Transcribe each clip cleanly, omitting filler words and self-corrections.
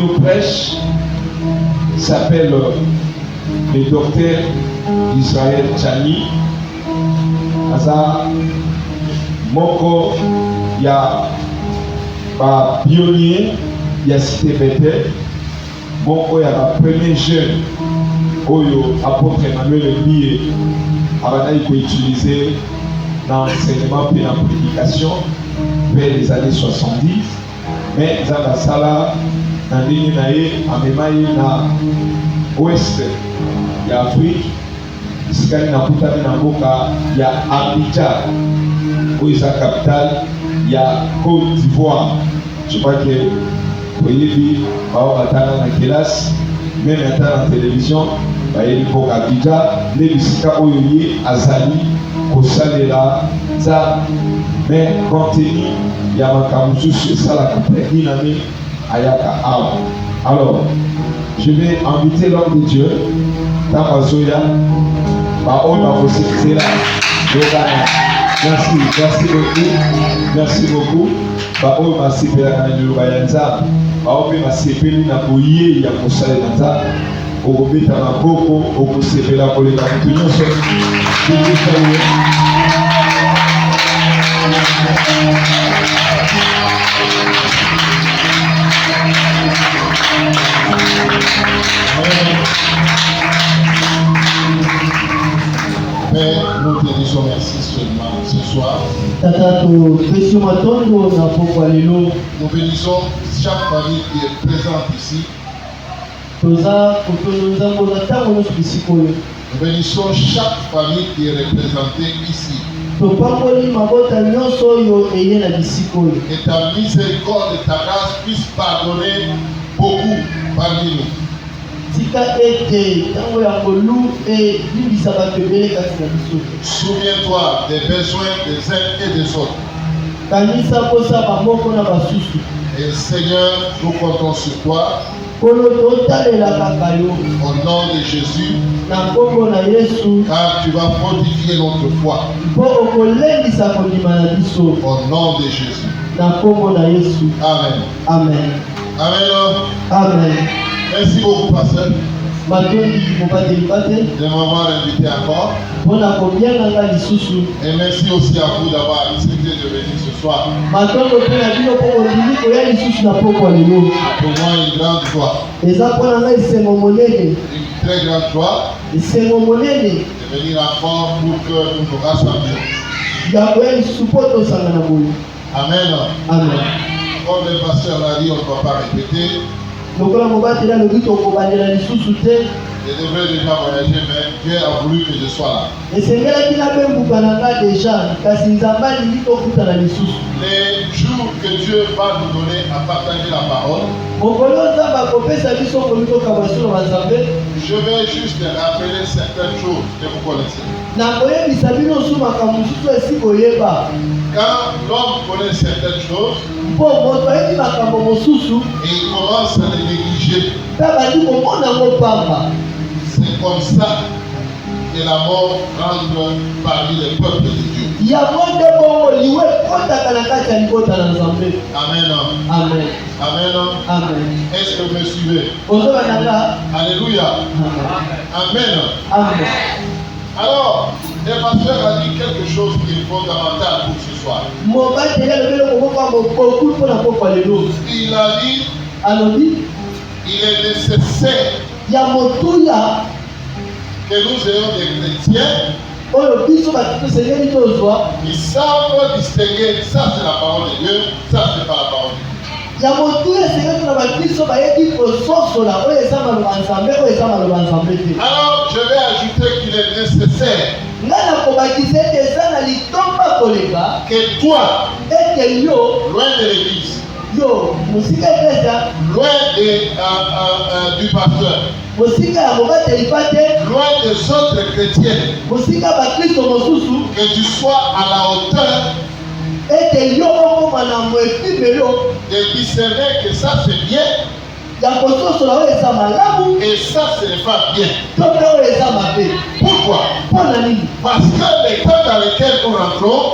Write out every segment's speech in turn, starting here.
nous prêche s'appelle le docteur Israël Tchani. Aza moko ya ba pionnier ya cité Bethel, moko ya ba premier jeune oyo apôtre Emmanuel Lié abana ko utiliser dans l'enseignement et la prédication vers les années 70, mais Zaba Sala dans ligne nae amemaye na ouest ya Afrique isikani na kutana na mboka ya Abidjan oyo eza capitale ya Côte d'Ivoire. Je crois que oyebi bao batana na kelasi même ata na télévision bayebi mboka Abidjan nde bisika oyo ye azali kosalela za mais contenu ya makambo mosusu esalaka mpe nani ayaka awa. Alors je vais inviter l'homme de Dieu Tamazoya baoyo bakosekisela yokana. Merci beaucoup baoyo basepelaka na liloba ya Nzambe, bao mpe basepeli na boye ya kosalela Nzambe, okobeta maboko okosepela koleka moto nyonso. Père, nous te disons merci seulement ce soir. Nous bénissons chaque famille qui est présente ici. Nous bénissons chaque famille qui est représentée ici. Que ta miséricorde et ta grâce puissent pardonner beaucoup parmi nous. Souviens-toi des besoins des uns et des autres. Et Seigneur, nous comptons sur toi. Au nom de Jésus, car tu vas fortifier notre foi. Au nom de Jésus. Amen. Amen. Amen. Amen. Merci beaucoup, pasteur. De m'avoir invité encore. Et merci aussi à vous d'avoir accepté de venir ce soir. Pour moi, une grande joie. Une très grande joie de venir encore pour que nous nous rassemblions. Amen. Amen. Comme le pasteur l'a dit, on ne va pas répéter. Je devrais déjà voyager, mais Dieu a voulu que je sois là. Les jours que Dieu va nous donner à partager la parole, je vais juste rappeler certaines choses que vous connaissez. Quand l'homme connaît certaines choses, et il commence à les négliger, c'est comme ça que la mort rentre parmi les peuples de Dieu. Amen. Amen. Amen. Amen. Est-ce que vous me suivez? Alléluia. Amen. Amen. Alors, le pasteur a dit quelque chose qui est fondamental pour ce soir. Il a dit, il est nécessaire que nous ayons des chrétiens qui savent distinguer ça c'est la parole de Dieu, ça c'est pas la parole de Dieu. Alors je vais ajouter qu'il est nécessaire que toi, loin de l'église, loin du pasteur, loin des autres chrétiens, que tu sois à la hauteur de discerner que ça c'est bien et ça ce n'est pas bien. Pourquoi? Parce que les temps dans lesquels nous rentrons,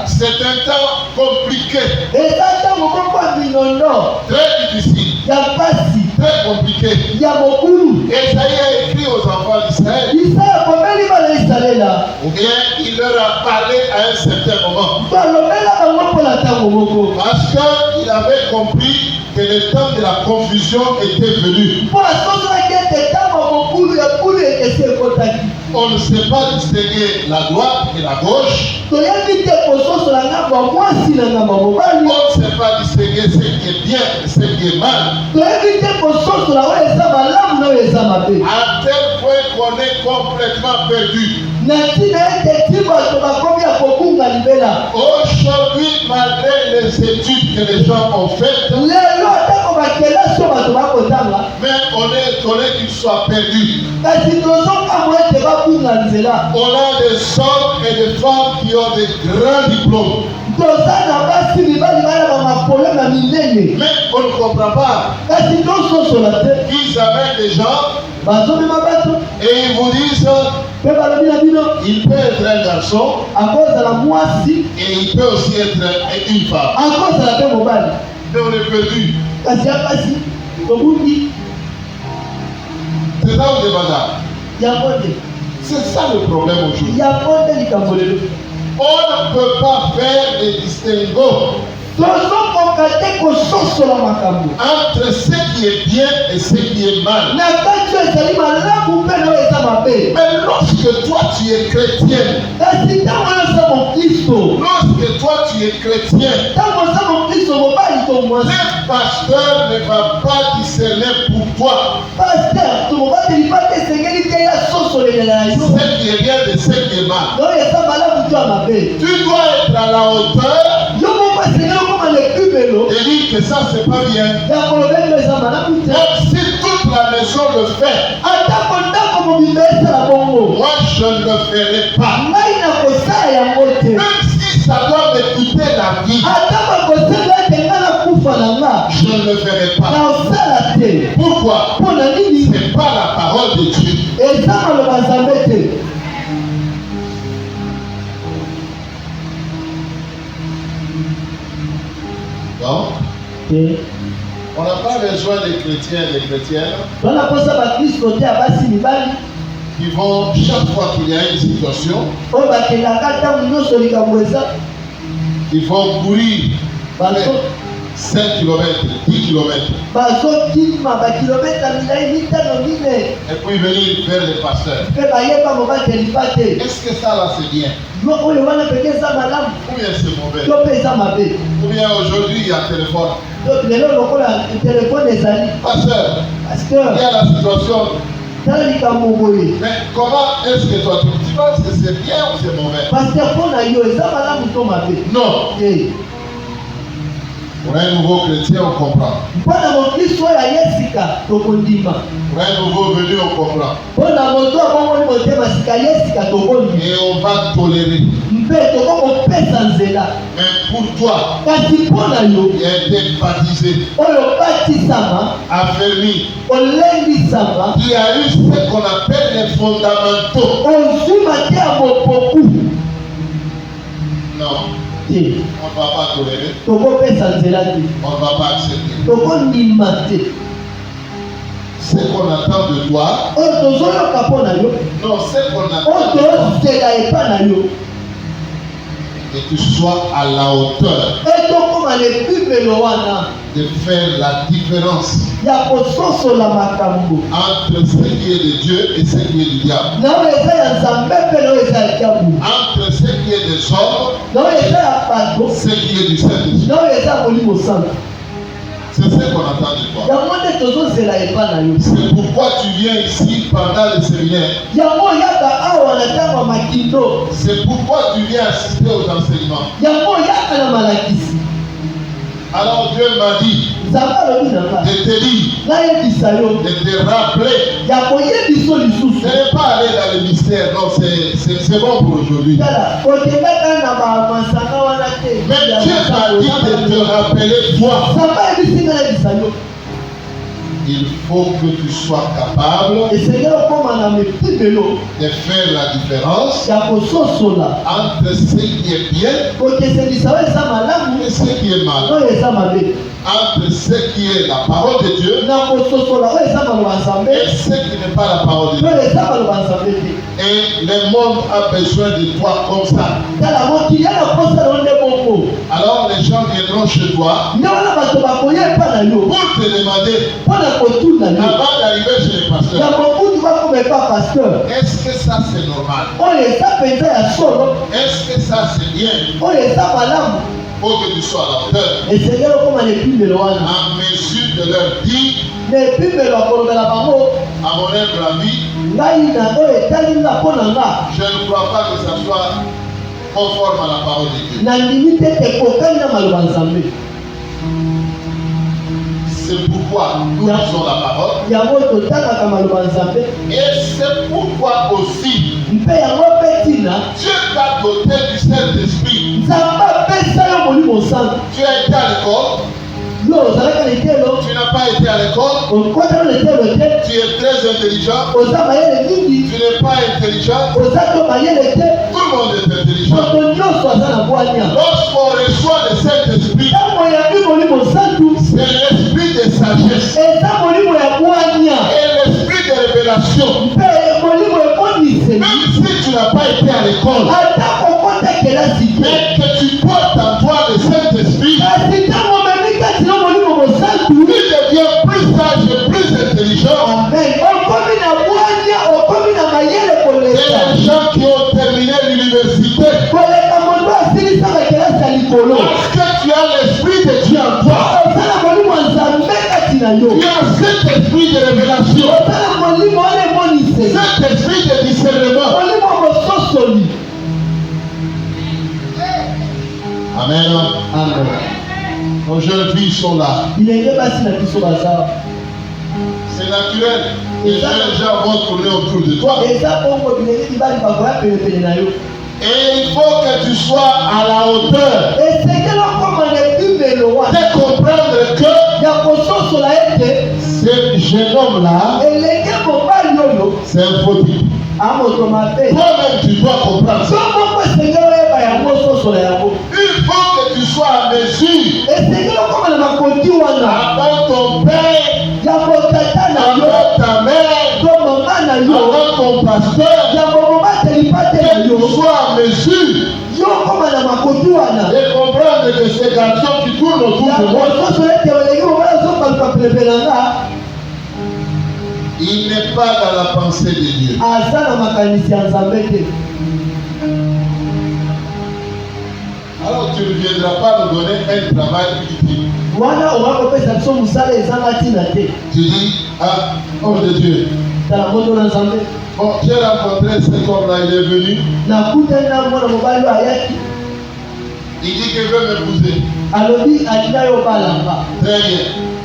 C'est un temps compliqué, ezata mokoko minondo très difficile, ya mpasi très compliqué. ya mokulu. Esaïe a écrit aux enfants d'Israël, Isaya akomeli bana Israela ou bien il leur a parlé à un certain moment, balobela bango mpola ntango moko parce qu'il avait compris que le temps de la confusion était venu. mpo asozolaki ete ntango mokulu ya nkulu ekesi ekotaki. On ne sait pas distinguer la droite et la gauche. toyebi te kososola ngambo ya mwasi na ngambo ya On mobali. ne sait pas distinguer ce qui est bien et ce qui est mal. toyebi te kososola oyo eza malamu na oyo eza mabe. À tel point qu'on est complètement perdu. na ntina ete ti bato bakomi ya kobunga libela. Aujourd'hui, malgré les études que les gens ont faites, lelo atako bakelasi oyo bato bakotanga mais on est étonné qu'ils soient perdus. kasi tozokambo ete babunga nzela. On a des hommes et des femmes qui ont des grands diplômes. toza na basi mibali bana bamaproblème ya minene Mais on ne comprend pas. kasi tososola te. Ils amènent des gens bazomema bato et ils vous disent mpe balobi na bino il peut être un garçon akozala mwasi et il peut aussi être une femme. akozala mpe mobali. Mais on est perdu. kasi ya basi tobungi C'est ça le bazar. yango te C'est ça le problème aujourd'hui. yango te likambo lelo. On ne peut pas faire des distinguos tozokoka te kososola makambo entre ce qui est bien et ce qui est mal. na kati oyo ezali malamu mpe na oyo eza mabe. Mais lorsque toi tu es chrétien, kasi ntango oyo oza mokristo lorsque toi tu es chrétien, ntango oza mokristo mobali to mwasi le pasteur ne va pas discerner pour toi paster to mobali lipa te esengeli te ya sosolelela na yo ce qui est bien de ce qui est mal. na oyo eza malamu to ya mabe. Tu dois être à la hauteur yo moko esengeli okoma na ekubelo et dire que ça c'est pas bien. ya kolobeli oyo eza malamu te. Même si toute la maison le fait, atako ndako mobimba esala bongo moi je ne le ferai pas. ngai na kosala yango te. Même si ça doit me coûter la vie, ata bakosala ete ngai nakufa na nga je ne le ferai pas. naosala te. Pourquoi? mpo na Ce nini? n'est pas la parole de Dieu. eza maloba nzambe te. Donc, te on n'a pas besoin des chrétiens et des chrétiennes tona kosa bakristo te ya basi mibali qui vont, chaque fois qu'il y a une situation, oyo bakendaka ntango nyonso likambo eza ils vont courir bazo 5 km, 10 km, bazokima bakilometa milai mitano mine et puis venir vers les pasteurs. mpe bayeba mobatelipa te. Est-ce que ça là c'est bien? yo oyo wana peke eza malamu Ou bien c'est mauvais? to mpe eza mabe. Ou bien aujourd'hui il y a téléphone. to lelo lokola telefone ezali Pasteur, il y paster a la situation. tala likambo boye Mais comment est-ce que toi tu penses que c'est bien ou c'est mauvais? paster mpo na yo eza malamu to mabe. Non. Pour un nouveau chrétien, on comprend. mpo na mokristo oyo ayesika tokondima. Pour un nouveau venu, on comprend. mpo na moto abongoli motema sika yesika tokondi Et on va tolérer. mpe tokokopesa nzela. Mais pour toi, kasi mpo na yo qui a été baptisé, oyo obatisama affermi, olendisama qui a eu ce qu'on appelle les fondamentaux. ozwi mate ya mopoku Non, te on ne va pas tolérer. tokopesa nzela te On ne va pas accepter. tokondima te. Ce qu'on attend de toi, oyo tozoyoka mpo na yo non, ce qu'on oyo attend de toi, tozela epa na yo que tu sois à la hauteur etokoma lepibelo wana de faire la différence ya kososola makambo entre ce qui est de Dieu et ce qui est du diable. na oyo eza ya nzambe mpe na oyo eza ya diabu, Entre ce qui est des hommes, na oyo eza ya bato ce qui est du Saint-Esprit. na oyo eza ya molimo santo. C'est ce qu'on attend de toi. yango nde tozozela epa na yo. C'est pourquoi tu viens ici pendant le séminaire. yango oyaka awa na ntango ya makindo. C'est pourquoi tu viens assister aux enseignements. yango oyaka na malakisi. Alors Dieu m'a dit nzambe alobi na nga de te dire, nayebisa yo de te rappeler. ya koyebiso Ce lisusu. n'est pas aller dans le mystère, non, c'est bon pour aujourd'hui. tala okendaka na bamasanga wana te. Mais Dieu m'a dit de te rappeler toi. nzambe ayebisi nga yebisa yo. Il faut que tu sois capable esengeli okóma na mipimelo de faire la différence ya kososola entre ce qui est bien kokesenisa oyo eza malamu et ce qui est mal. oyo eza mabe Entre ce qui est la parole de Dieu na kososola oyo eza maloba ya nzambe et ce qui n'est pas la parole de Dieu. oyo eza maloba ya nzambe te. Et le monde a besoin de toi comme ça. tala mokili ya na kosala yo nde moko Alors les gens viendront chez toi nde wana bato bakoya epa na yo pour te demander, mpo na kotuna yo avant d'arriver chez le ya pasteur, mokutu bakoma epa pasteur est-ce que ça c'est normal? oyo eza mpenza ya solo Est-ce que ça c'est bien? oyo eza malamu Pour que tu sois à la hauteur, esengeli okóma na epimelo wana en mesure de leur dire, na epimelo akolobela bango à mon humble avis, ngai na oyo etali nga mpo na nga je ne crois pas que ça soit conforme à la parole de Dieu. na ndimi te ekokani na maloba nzambe C'est pourquoi nous lisons la parole. yango totangaka maloba nzambe Et c'est pourquoi aussi mpe yango mpe ntina Dieu t'a doté du Saint-Esprit. nzambe apesa yo molimo santu Tu as été à l'école, yo ozalaka litelo tu n'as pas été à l'école, okotana litelo te tu es très intelligent, oza mayele mingi tu n'es pas intelligent, oza to mayele te tout le monde est intelligent. moto nyonso aza na bwania Lorsqu'on reçoit le Saint-Esprit, ntango oyangi molimo santu c'est l'esprit de sagesse eza molimo ya bwania et l'esprit de révélation. mpe molimo emoniseli Même si tu n'as pas été à l'école, ata kokota kelasi te mais que tu portes en toi le Saint-Esprit, kasi ntango omemi kati na molimo mosantu tu deviens plus sage et plus intelligent amen okomi na bwania okomi na mayele que koleka les gens qui ont terminé l'université. koleka moto asilisaka kelasi ya likolo Parce que tu as l'esprit de Dieu en toi. osala molimo ya nzambe kati na yo Tu as cet esprit de révélation, osala molimo wana emoniseli cet esprit de discernement. molimo mososoli Amen. amen Nos jeunes filles sont là. bilenge basi na biso baza C'est naturel. Les jeunes gens vont tourner autour de toi. eza bongo bilenge mibali bakoya penepene na yo Et il faut que tu sois à la hauteur esengeli okoma na ebimelo wana de comprendre que ya kososola ete ce jeune homme-là, elenge mobali oyo c'est un faux type. amoto mabe Toi-même, tu dois comprendre ça. so moko esengeli oyeba yango ososola yango Il faut que tu sois à mesure esengeli okoma na makoti wana avant ton père, ya kotata na yo avant ta mère, to mama na yo avant ton pasteur, ya komobateli pate na que tu yo sois à mesure yo okoma na makoti wana et comprendre que ces garçons qui tournent autour ya de moi, kososola ete olengi mobali ozobaluka penepene na nga il n'est pas dans la pensée de Dieu. aza na makanisi ya nzambe te Alors tu ne viendras pas nous donner un travail utile. wana okakopesa biso mosala ezanga ntina te Tu dis, ah, homme de Dieu, tala moto na nzambe bon, j'ai rencontré cet homme-là, il est venu, nakutani na mwana mobali oyo ayaki il dit qu'il veut m'épouser. alobi alinga yo balanga Très bien.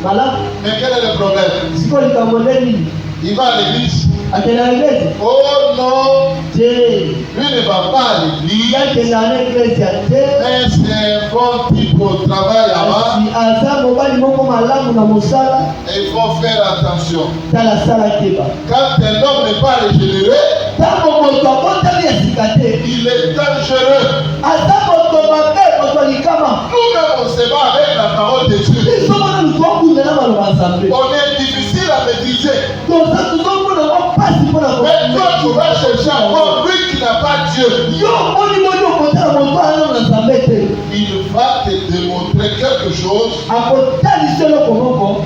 malamu Mais quel est le problème? sikoyo likambo nde nini Il va à l'église. akende na eglesi Oh non, te lui ne va pas à l'église. yakenda na eglesi ya te Mais c'est un bon type au travail là-bas. kasi aza mobali moko malamu na mosala Et il faut faire attention. tala sala keba Quand un homme n'est pas régénéré, ntango moto akotami ya sika te il est dangereux. aza moto mabe moto likama Nous-mêmes, on se bat avec la parole de Dieu. biso mona lutu okunda na maloba ya nzambe On est difficile à maîtriser. toza tozomona ngo mpasi mpona Mais toi, tu vas chercher encore lui qui n'a pas Dieu. yo moni moni okotala moto ana na nzambe te Il va te démontrer quelque chose. akotalisa eloko moko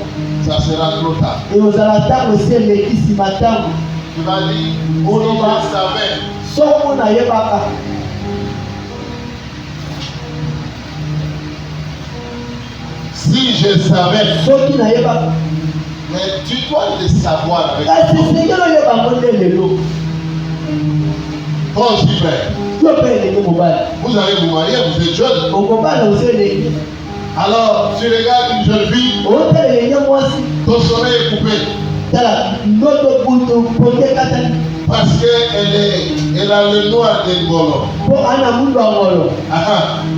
Ça sera trop tard. ekozala ntango esi eleki nsima ntango Tu vas dire, oh non, je savais. soko nayebaka Si je savais. soki nayebaka Mais tu dois le savoir avec kasi toi. esengeli oyebango nde lelo Ton petit frère, yo mpe elenge mobali vous allez vous marier, vous êtes jeune. okobala ozo eleki Alors, tu regardes une jeune fille, otala elenge mwasi ton sommeil est coupé. tala ndoto butu pote ekatani Parce qu'elle a le noir des ngolo. mpo ana mundu angolo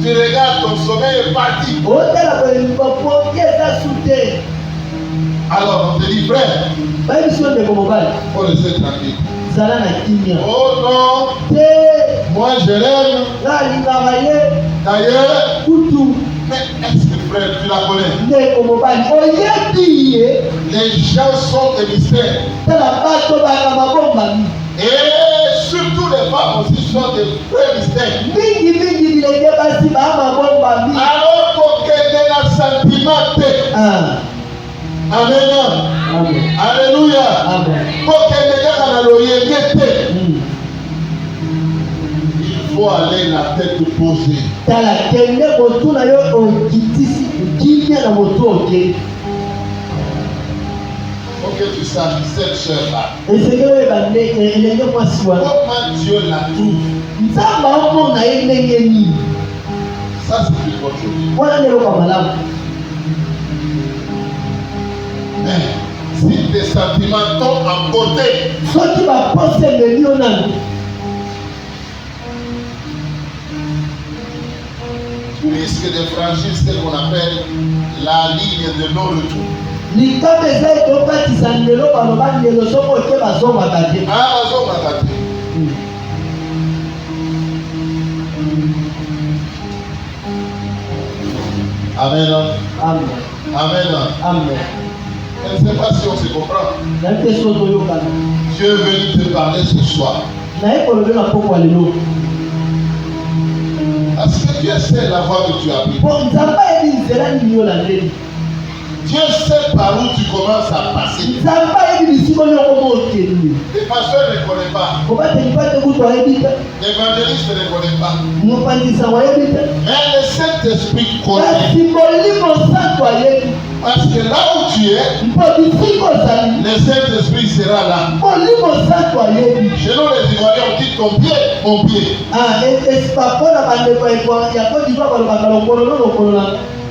Tu regardes, ton sommeil est parti. otala bolingo pote eza su te Alors on te dit frère, bayebi so ndeko mobali faut laisser tranquille. zala na kimia Oh non, te moi je l'aime. nga alingaka ye D'ailleurs, kutu mais est-ce que frère, tu la connais? ndeko mobali oyebi ye Les gens sont des mystères. tala bato baka mabombami Et surtout les femmes aussi sont des vrais mystères. mingi bilenge basi baa mabombami Alors qu'on crée un sentiment. Ah, Amen. amen Alléluia. amen Pour que les gens dans l'orienté, Mm. il faut aller la tête posée. tala kende motu na yo okitisi kimia na motu okei Faut que tu saches cette chair-là. esengeli oyeba elenge mwasi wana Comment Dieu la trouve. nzambe aomona ye ndenge nini Ça, c'est une bonne chose. wana nde eloko ya malamu Mais si tes sentiments tombent en côté, soki baposa ememi yo nani tu risques de franchir ce qu'on appelle la ligne de non-retour. likambo eza ete okatisa ndelo baloba ndelo soki oke bazongaka te Ah, bazongaka te. Amen. amen Amen. amen Je ne sais pas si on se comprend. nayebi te soki toyokana Dieu est venu te parler ce soir. naye kolobe na poko ya lelo Parce que Dieu sait la voie que tu as pris. po nzambe ayebi nzela nini yo landeli Dieu sait par où tu commences à passer. nzambe ayebi bisiko nyongo mo okende Les pasteurs ne connaissent pas. obateli pate kutu ayebi te L'évangéliste ne connaît pas. mopanzisa ayebi te Mais le Saint-Esprit connaît. kasi molimo santo ayebi Parce que là où tu es, mpo bisiko ozali le Saint-Esprit sera là. molimo santo ayebi Chez nous, les Ivoiriens, on dit ton pied, mon pied. esika mpona bandeko ya kodiva balobaka lokolo no lokolo na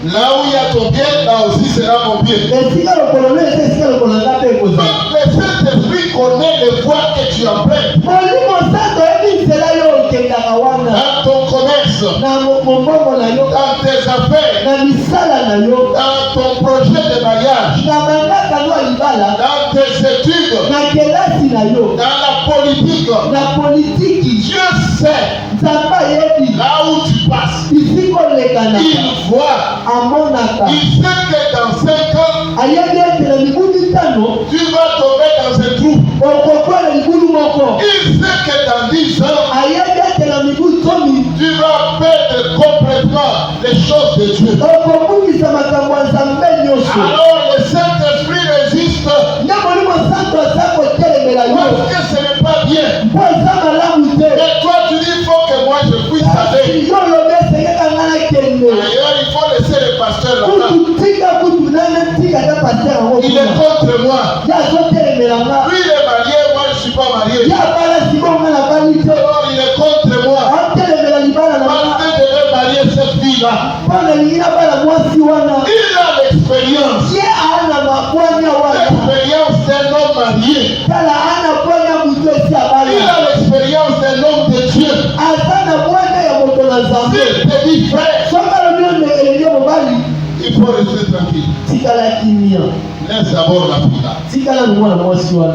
Là où il y a ton pied, là aussi sera mon pied. esika lokolo no eza esika lokolo nga mpe ekozala Donc, le Saint-Esprit connaît les voies que tu empruntes. molimo santo oyebi nzela yo okendaka wana Dans ton commerce, na mombongo na yo dans tes affaires, na misala na yo dans ton projet de mariage, na mandaka no ya libala dans tes études, na kelasi na yo dans la politique. na politiki Dieu sait nzambe ayebi là où tu passes. bisika olekanaka Il voit. amonaka Il sait que dans 5 ans, ayebi ete na libulu mitano tu vas tomber dans un trou. okokwela libulu moko Il sait que dans 10 ans, ayebi ete na mibu zomi tu vas perdre complètement les choses de Dieu. okobungisa makambo ya nzambe nyonso Alors le Saint-Esprit résiste nde molimo santo aza kotelemela yo parce que ce n'est pas bien. mpo eza malamu te Et toi, tu dis, il faut que moi je puisse aller. yo lobi esengeka nga nakende D'ailleurs, il faut laisser le pasteur là-bas. kutu tika kutu nane tika ata paster yango Il est contre moi. ye azotelemela nga Lui, il est marié, moi je ne suis pas marié. ye abala sikoyo nga nabali te Alors, il est contre moi. aotelemela libala na Parce nga que je vais marier cette fille-là. mpo nalingi nabala mwasi wana Il a l'expérience. ye aa na mabwanya wana L'expérience d'un homme marié. tala aa na bwanya moto esi Il abala a l'expérience d'un homme de Dieu. aza na bwanya ya moto na nzambe S'il te dit, frère, soki alobi yo elenge mobali il faut rester tranquille. tikala kimia Laisse d'abord la fille là. tikala na mwana mwasi wana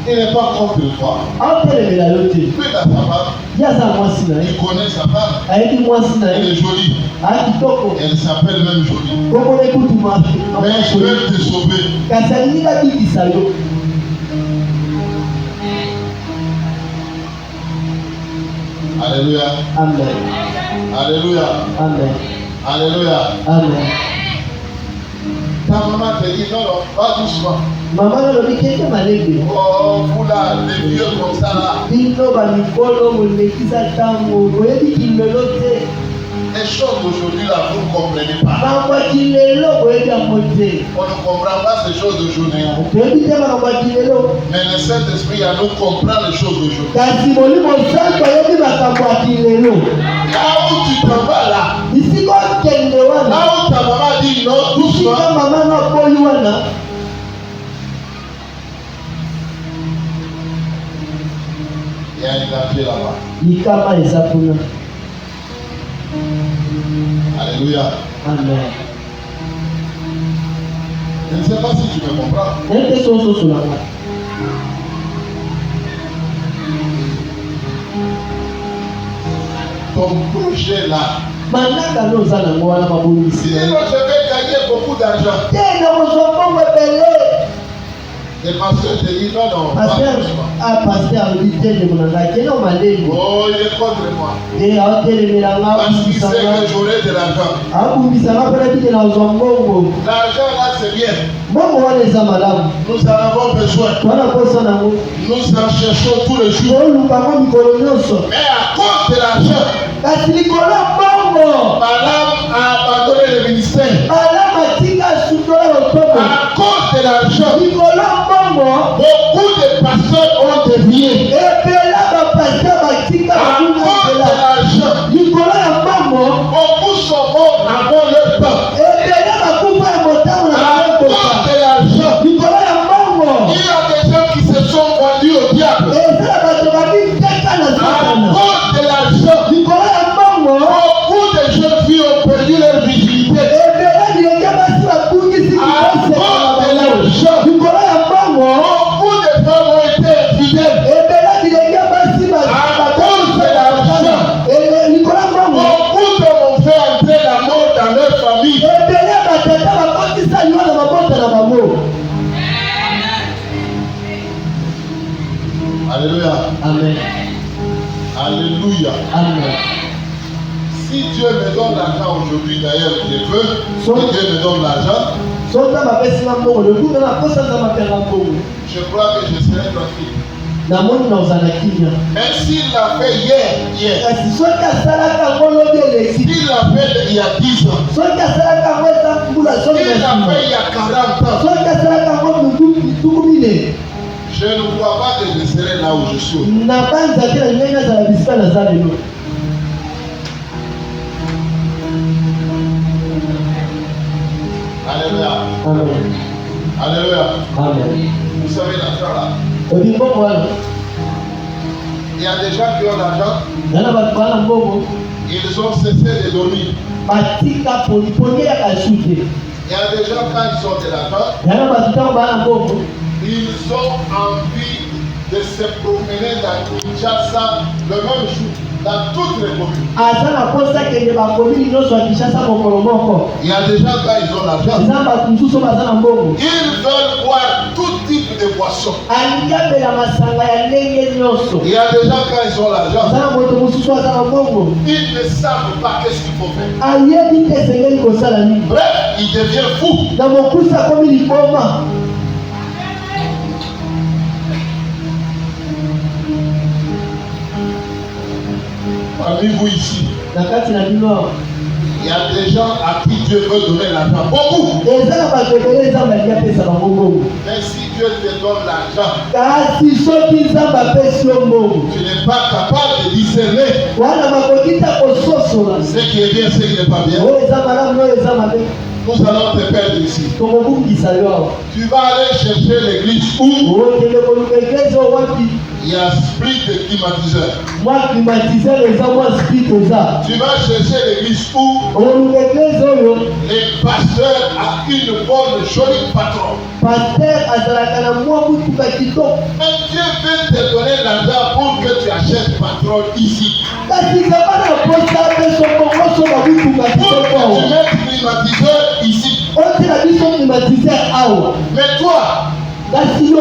Il n'est pas contre toi. aotelemela yo te Puis dans sa femme, ye aza na mwasi na ye il connaît sa femme. ayebi mwasi na Elle ye est jolie. aa kitoko Elle s'appelle même jolie. kokona ekutuma Mais je vais te sauver. kasi alingi kabikisa yo Alléluia. amen Alléluia. amen Alléluia. amen Ta maman te dit non, non, va doucement. mama nalobi keke malebe Oh, vous là, les vieux comme ça là. bino bamikolo molekisa ntango boyebi kilelo te Les choses d'aujourd'hui là, vous ne comprenez pas. makambo ya kilelo boyebi yango te On ne comprend pas ces choses d'aujourd'hui. toyebi te makambo ya kilelo Mais le Saint-Esprit à nous comprend les choses d'aujourd'hui. kasi molimo santo ayebi makambo ya kilelo Là où tu t'en vas là, bisika okende wana là où ta maman dit non, bisika doucement, mama no akoli wana il y a une danger là-bas. likama eza kuna Alléluia. amen Je ne sais pas si tu me comprends. Ton projet là. Sinon, je vais gagner beaucoup d'argent. Les pasteurs te disent non, non. pasteur, Oh, il est contre moi. Parce qu'il sait que j'aurai de l'argent. L'argent là, c'est bien. Nous en avons besoin. Nous en cherchons tous les jours. Mais à cause de l'argent, Balaam a abandonné le ministère. À cause de l'argent, beaucoup de pasteurs ont dévié. À cause de l'argent, beaucoup sont morts avant leur temps. À cause de l'argent, il y a des gens qui se sont vendus au diable. À cause de l'argent, beaucoup de jeunes filles ont perdu leur virginité. À cause de l'argent, beaucoup de femmes ont été infidèles. À cause de l'argent, beaucoup d'hommes ont fait entrer la mort dans leur famille. Alléluia. Amen. Alléluia. Amen. Si Dieu me donne l'argent aujourd'hui, d'ailleurs, je veux que Dieu me donne l'argent, je crois que je serai tranquille. Même s'il l'a fait hier, s'il l'a fait il y a 10 ans, s'il l'a fait il y a 40 ans, je ne crois pas que je serai là où je suis. Alléluia. Amen. Alléluia. Amen. Vous savez l'argent là. Il y a des gens qui ont l'argent, ils ont cessé de dormir. Il y a des gens quand ils ont de l'argent, ils ont envie de se promener dans Kinshasa le même jour, dans toutes les communes. Il y a des gens quand ils ont l'argent, ils veulent boire tout type de boissons. Il y a des gens quand ils ont l'argent, ils ne savent pas qu'est-ce qu'il faut faire. Bref, ils deviennent fous. Parmi vous ici, il y a des gens à qui Dieu veut donner l'argent. Beaucoup. Mais si Dieu te donne l'argent, tu n'es pas capable de discerner ce qui est bien, ce qui n'est pas bien. Nous allons te perdre ici. Tu vas aller chercher l'église où il y a esprit de climatiseur. Tu vas chercher l'église où les pasteurs ont une bonne jolie patron. Mais Dieu veut te donner l'argent pour que tu achètes patron ici. Pour que tu mettes climatiseur ici. Mais toi,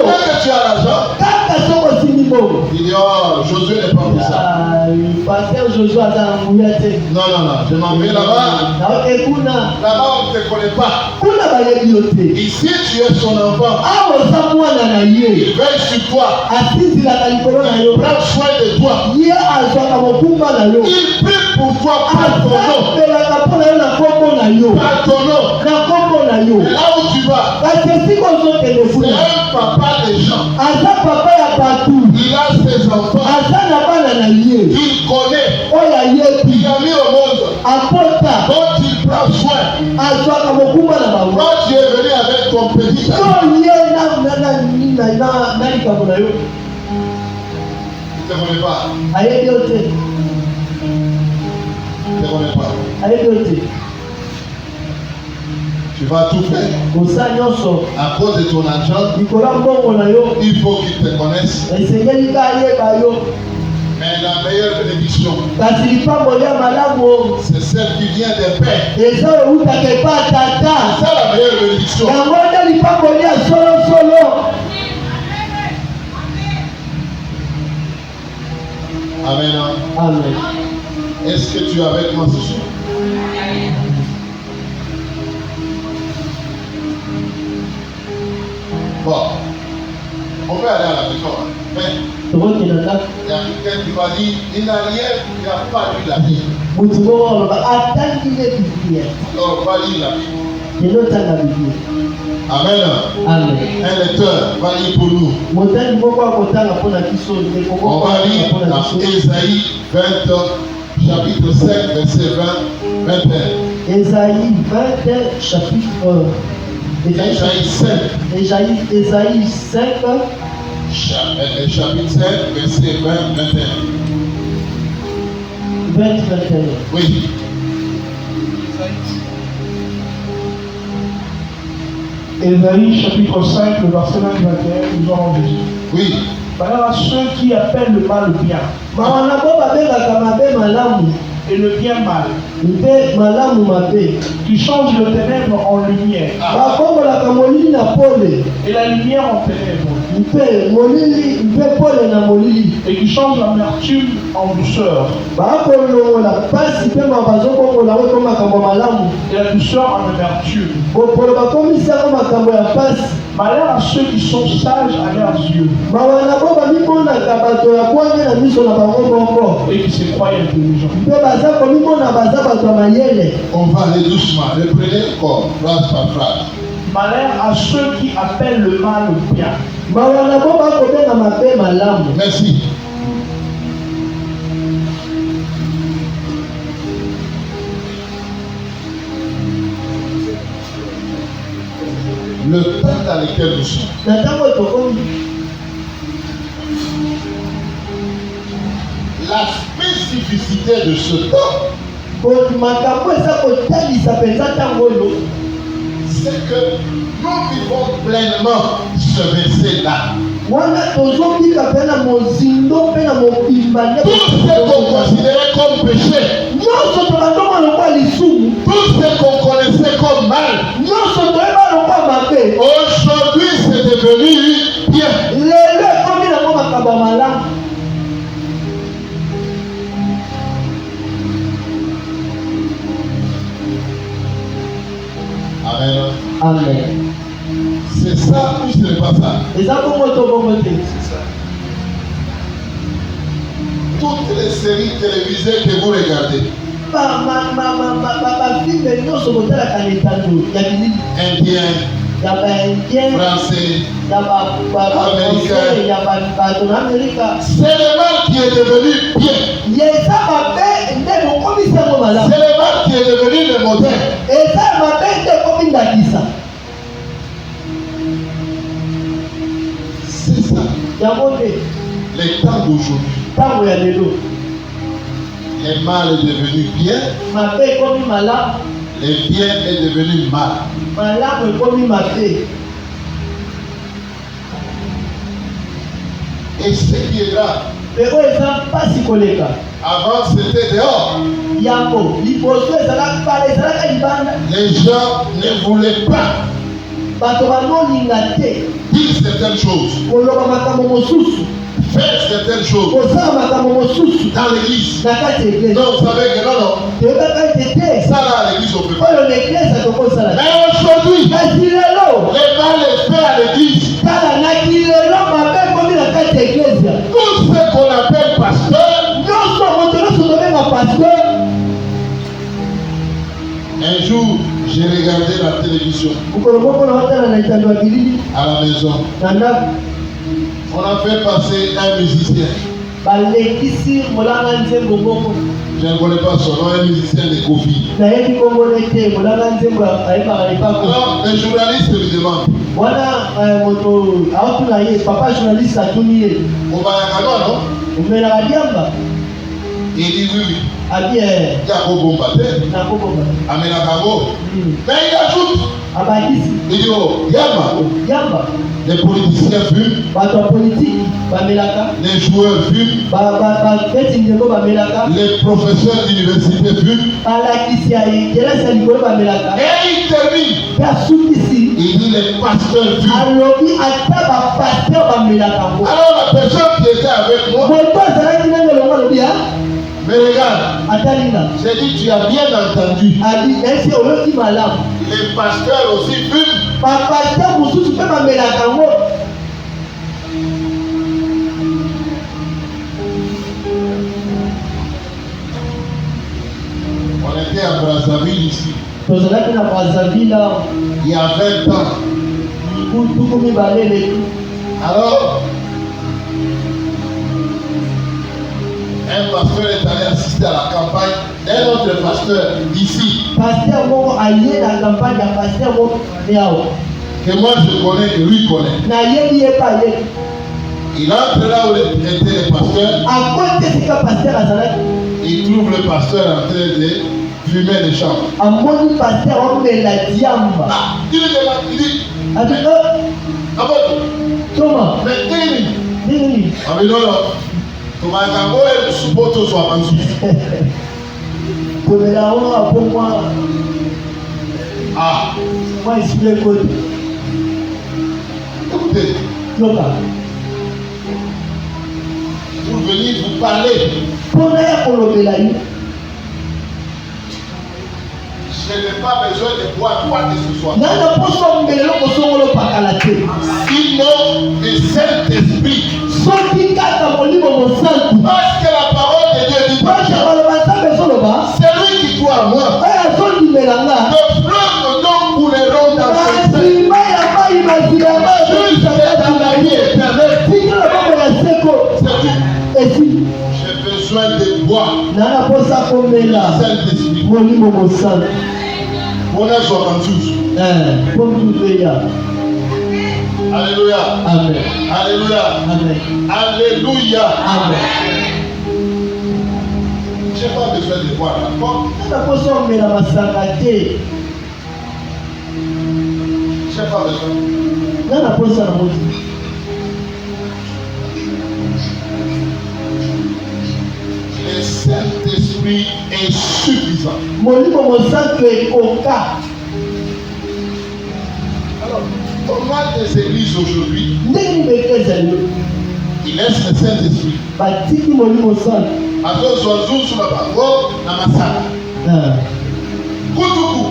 quand tu as l'argent, il dit, oh, Josué n'est pas pour ça. Non, je m'en vais là-bas. Là-bas, on ne te connaît pas. Ici, tu es son enfant. Il veille sur toi. Il prend soin de toi. Il prie pour toi par ton nom. Par ton nom. Et là où tu vas, c'est un papa des gens. Il a ses enfants. Il connaît. Il a mis au monde. Dont il prend soin. Quand tu es venu avec ton petit ami, il ne te connaît pas. Il ne te connaît pas. Tu vas tout faire. Osa nyonso. À cause de ton argent, Likola mbongo na yo. il faut qu'ils te connaissent. Esengeli ka yeba yo. Mais la meilleure bénédiction, Kasi lipambo lia malamu. c'est celle qui vient des pères. Eza outaka epa tata. C'est ça la meilleure bénédiction. Yango nde lipambo lia solo solo. Amen. Amen. Est-ce que tu es avec moi ce soir? Bon, on peut aller à la maison, mais il y a quelqu'un qui va dire, il n'a rien, il n'a pas lu la Bible. Alors, va lire la Bible. Amen. Amen. Un lecteur va lire pour nous. On va lire dans Ésaïe 20, chapitre 5, verset 20, 21. Ésaïe 20, chapitre Ésaïe 5. Ésaïe 5. Chapitre 5, verset 20, 21. 21. Oui. Ésaïe chapitre 5, le verset 21, nous allons Jésus. Oui. Voilà à ceux qui appellent le mal bien. Et le bien mal. Qui changent le ténèbre en lumière. Et la lumière en ténèbres. Et qui changent l'amertume en douceur. Et la douceur en amertume. Malheur à ceux qui sont sages à leurs yeux. Et qui se croient intelligents. On va aller doucement. Reprenez encore, phrase par phrase. Malheur à ceux qui appellent le mal bien. Merci. Le temps dans lequel nous sommes, la spécificité de ce temps, c'est que nous vivons pleinement ce verset-là. Tout ce qu'on considérait comme péché, tout ce qu'on connaissait comme mal, aujourd'hui c'est devenu bien. Amen. Amen. C'est ça ou ce n'est pas ça? Toutes les séries télévisées que vous regardez, Indien, français, américain, c'est le mal qui est devenu bien. C'est le mal qui est devenu le modèle. C'est ça. Les temps d'aujourd'hui. Le mal est devenu bien. Le bien est devenu mal. Et ce qui est grave, avant c'était dehors. Les gens ne voulaient pas dire certaines choses, faire certaines choses dans l'église. Donc vous savez que non, ça là à l'église on peut pas. Mais aujourd'hui, le mal est fait à l'église. Tout ce qu'on appelle pasteur, un jour j'ai regardé la télévision à la maison. On a fait passer un musicien. Je ne connais pas son nom, un musicien de Kofi. Alors, le journaliste lui demande. Il dit oui, oui. Ah bien. Il y a beau bombarder. Amen à Cabo. Mais il ajoute. Il dit oh, Yamba. Les politiciens fument. Les joueurs fument. Les professeurs d'université fument. Et il termine. Il dit les pasteurs fument. Alors la personne qui était avec moi me regarde. J'ai dit tu as bien entendu. Les pasteurs aussi fument. On était à Brazzaville ici. Il y a 20 ans. Alors, un pasteur est allé assister à la campagne d'un autre pasteur d'ici. Que moi je connais, que lui connaît. Il entre là où était le pasteur. Il trouve le pasteur en train de fumer les champs. Ah, il lui demande, il dit, mais Dini. Ah mais non, non. Tomakango et Suboto soit en dessous. Ah. Moi, je suis le côté. Écoutez. Pour venir vous parler. Je n'ai pas besoin de boire quoi que ce soit. Sinon, le Saint-Esprit. Parce que la parole de Dieu dit c'est lui qui doit à moi. De fleuves donc couleront dans ce sein. Dans la vie éternelle. J'ai besoin de boire. Saint-Esprit. Mon âge soit en dessous. Alléluia. Amen. Alléluia. Amen. Alléluia. Amen. Je n'ai pas besoin de boire d'accord. Je n'ai pas besoin. Le Saint-Esprit est suffisant. Alors, comment les églises aujourd'hui, ils laissent le Saint-Esprit. Azo zoazou sur la parole, na masaka. Kutuku,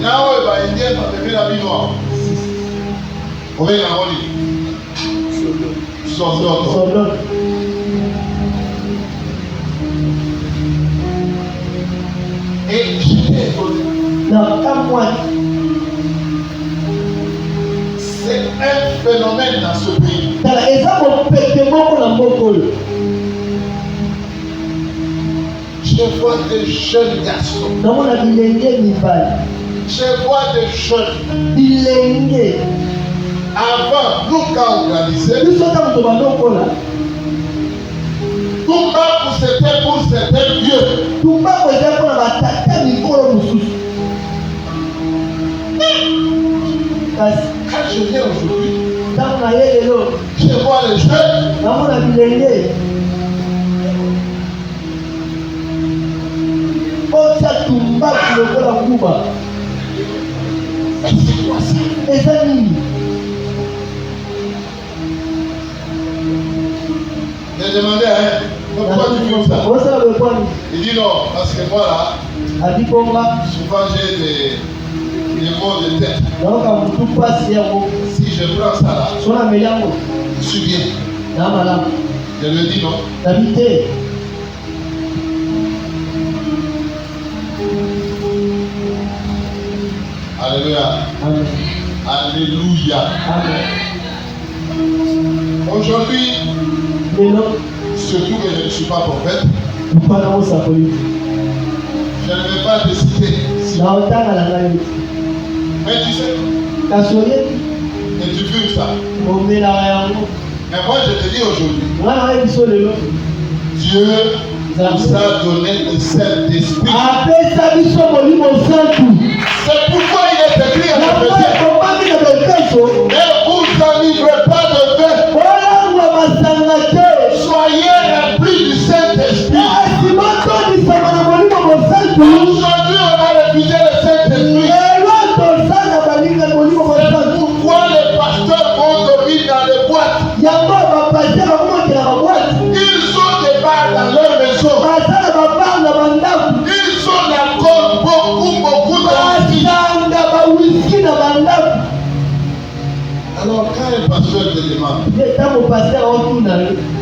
na oe ba indien ba bébé la binoa. Owe na oli. Sozoto. Et j'étais étonné. C'est un phénomène dans ce pays. Je vois des jeunes garçons. Je vois des jeunes. Avant, nous quand on organisait, tout ça c'était pour certains vieux. Quand je viens aujourd'hui, je vois les jeunes. C'est quoi ça? J'ai demandé à un, pourquoi tu fais ça? Il dit non, parce que moi là, souvent j'ai des maux de tête. Si je prends ça là, je suis bien. Je lui dis non. Alléluia. Amen. Alléluia. Amen. Aujourd'hui, surtout que je ne suis pas prophète, je ne vais pas te citer. Mais tu sais, et tu fumes ça. Mais moi je te dis aujourd'hui, Dieu nous a donné le Saint-Esprit. C'est pourquoi il est écrit à l'Éphésiens, ne vous enivrez pas de vin, soyez remplis du Saint-Esprit. Aujourd'hui, on a refusé le Saint-Esprit. C'est pourquoi les pasteurs vont dormir dans les boîtes. Ils ont des bars dans leur maison. Ils ont encore beaucoup de alors quand un pasteur te demande,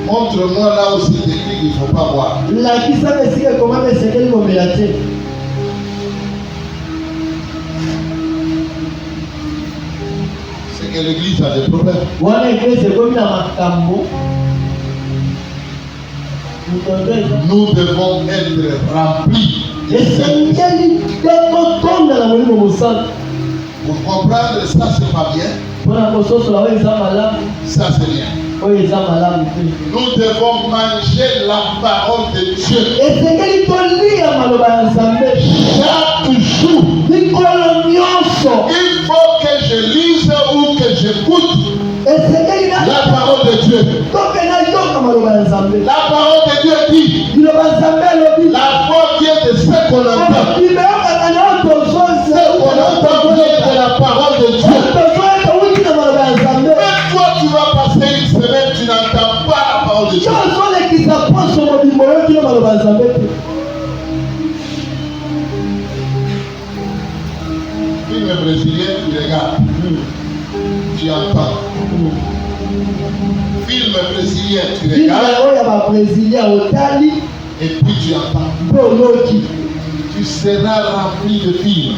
montre-moi là où c'est écrit qu'il ne faut pas boire. C'est que l'église a des problèmes. Nous devons être remplis. Pour comprendre ça, c'est pas bien. Ça, c'est bien. Nous devons manger la parole de Dieu. Chaque jour, il faut que je lise ou que j'écoute la parole de Dieu. La parole de Dieu dit, la foi vient de ce qu'on entend. Ce qu'on entend vient de la parole de Dieu. Mais toi, tu vas passer une semaine, tu n'entends pas la parole de Dieu. Film brésilien, tu regardes, tu entends. Film brésilien, tu regardes, et puis tu entends. Tu seras rempli de films.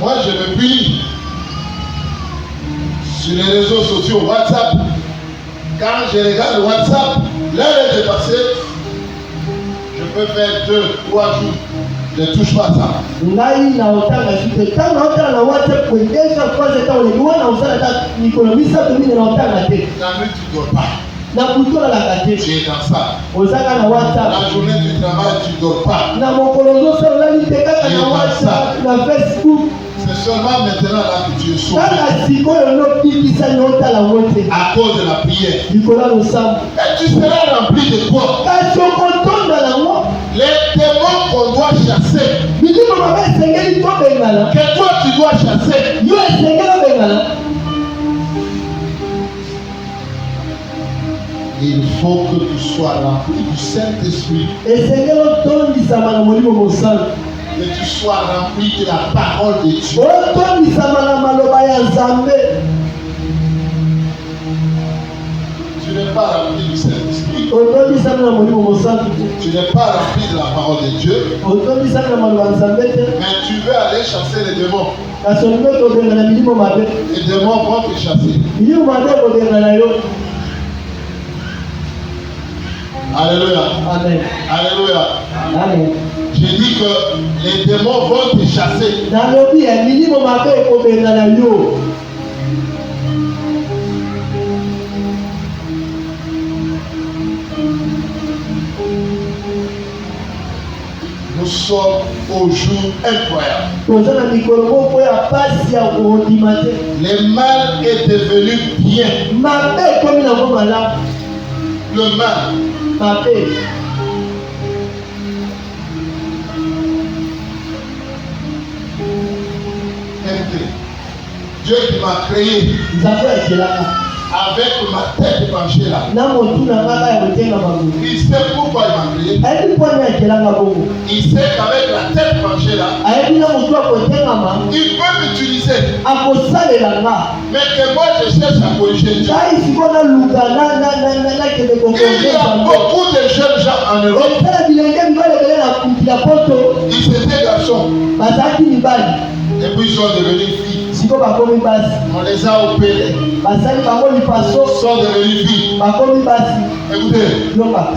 Moi, je me plie sur les réseaux sociaux, WhatsApp. Quand je regarde WhatsApp, l'heure est dépassée. Je peux faire 2, 3 jours. Je ne touche pas ça. La nuit, tu ne dors pas. Tu es dans ça. La journée du travail, tu ne dors pas. C'est seulement maintenant là que tu es sauvé. À cause de la prière. Et tu seras rempli de quoi? Les démons qu'on doit chasser. Que toi tu dois chasser. Il faut que tu sois rempli du Saint-Esprit. Que tu sois rempli de la parole de Dieu. Tu n'es pas rempli du Saint-Esprit. Tu n'es pas rempli de la parole de Dieu. Mais tu veux aller chasser les démons. Les démons vont te chasser. Alléluia. Amen. Alléluia. Amen. J'ai dit que les démons vont te chasser. Nous sommes au jour incroyable. Le mal est devenu bien. Le mal. Dieu qui m'a créé avec ma tête penchée là. Il sait pourquoi il m'a créé. Il sait qu'avec la tête penchée là, il peut m'utiliser. Mais que moi je cherche à corriger Dieu. Il y a beaucoup de jeunes gens en Europe. Ils étaient garçons. Et puis ils sont devenus filles. On les a opérés. Ils sont devenus filles. Écoutez,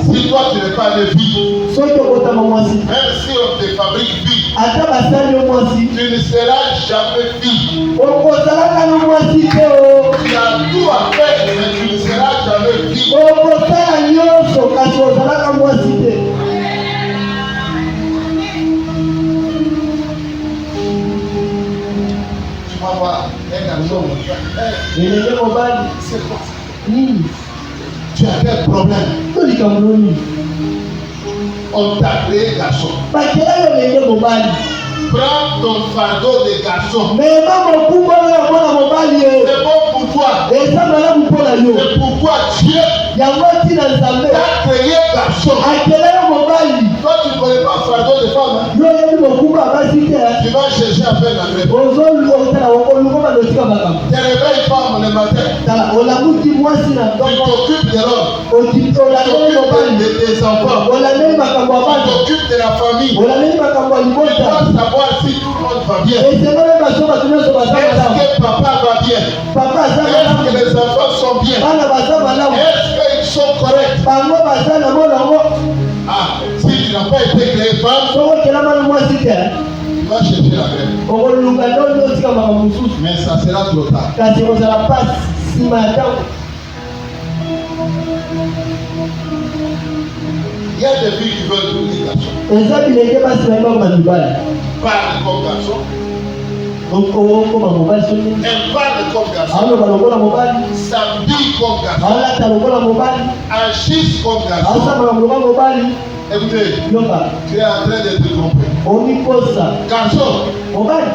si toi tu n'es pas une fille, même si on te fabrique fille, ata basali yo mwasi tu ne seras jamais fille. okozalaka no mwasi te o. Tu as tout à faire, mais tu ne seras jamais fille. okosala nyonso kasi ozalaka mwasi te. Tu vas voir un garçon. elenge mobali C'est quoi? nini Tu as quel problème? tolikambo nini On t'a créé garçon. bakela yo elenge mobali Prends ton fardeau de garçon. mema mokumba oyo ya mwana mobali ye C'est bon pour toi. eza malamu mpo na yo. C'est pourquoi Dieu yango ntina nzambe t'a créé garçon. akela yo mobali. Toi, tu ne connais pas fardeau de femme. Hein? yo yebi mokumba abasi te Tu vas chercher à faire la grève. ozotala olukoma notika makambo Tu réveilles femme le matin. tala olamuki mwasi na Tu t'occupes de l'homme. olandeli Tu t'occupes mobali de tes enfants. olandeli makambo ya Tu bana t'occupes de la famille. olandeli makambo ya Tu dois libota savoir si tout le monde va bien. esengeli baso bato nyonso baza malamu. Est-ce que papa va bien? papa aza Est-ce que malamu les enfants sont bien? bana baza malamu Est-ce qu'ils sont corrects? bango baza na monango Ah, si tu n'as pas été créé femme, sokokelama na mwasi te tu vas chercher la grève. okolunga ndoni otika makambo mosusu Mais ça sera trop tard. kasi kozala pasi nsima ya ntango. Il y a des filles qui veulent devenir garçon. eza bilenge basi bayebaka mibali Parle comme garçon. okoma mobali soni Elle parle comme garçon. aoloba lokola mobali S'habille comme garçon. aolata lokola mobali Agisse comme garçon. aosambaka lokola mobali. Écoutez, yoka tu es en train de te tromper. omikosa Garçon. mobali.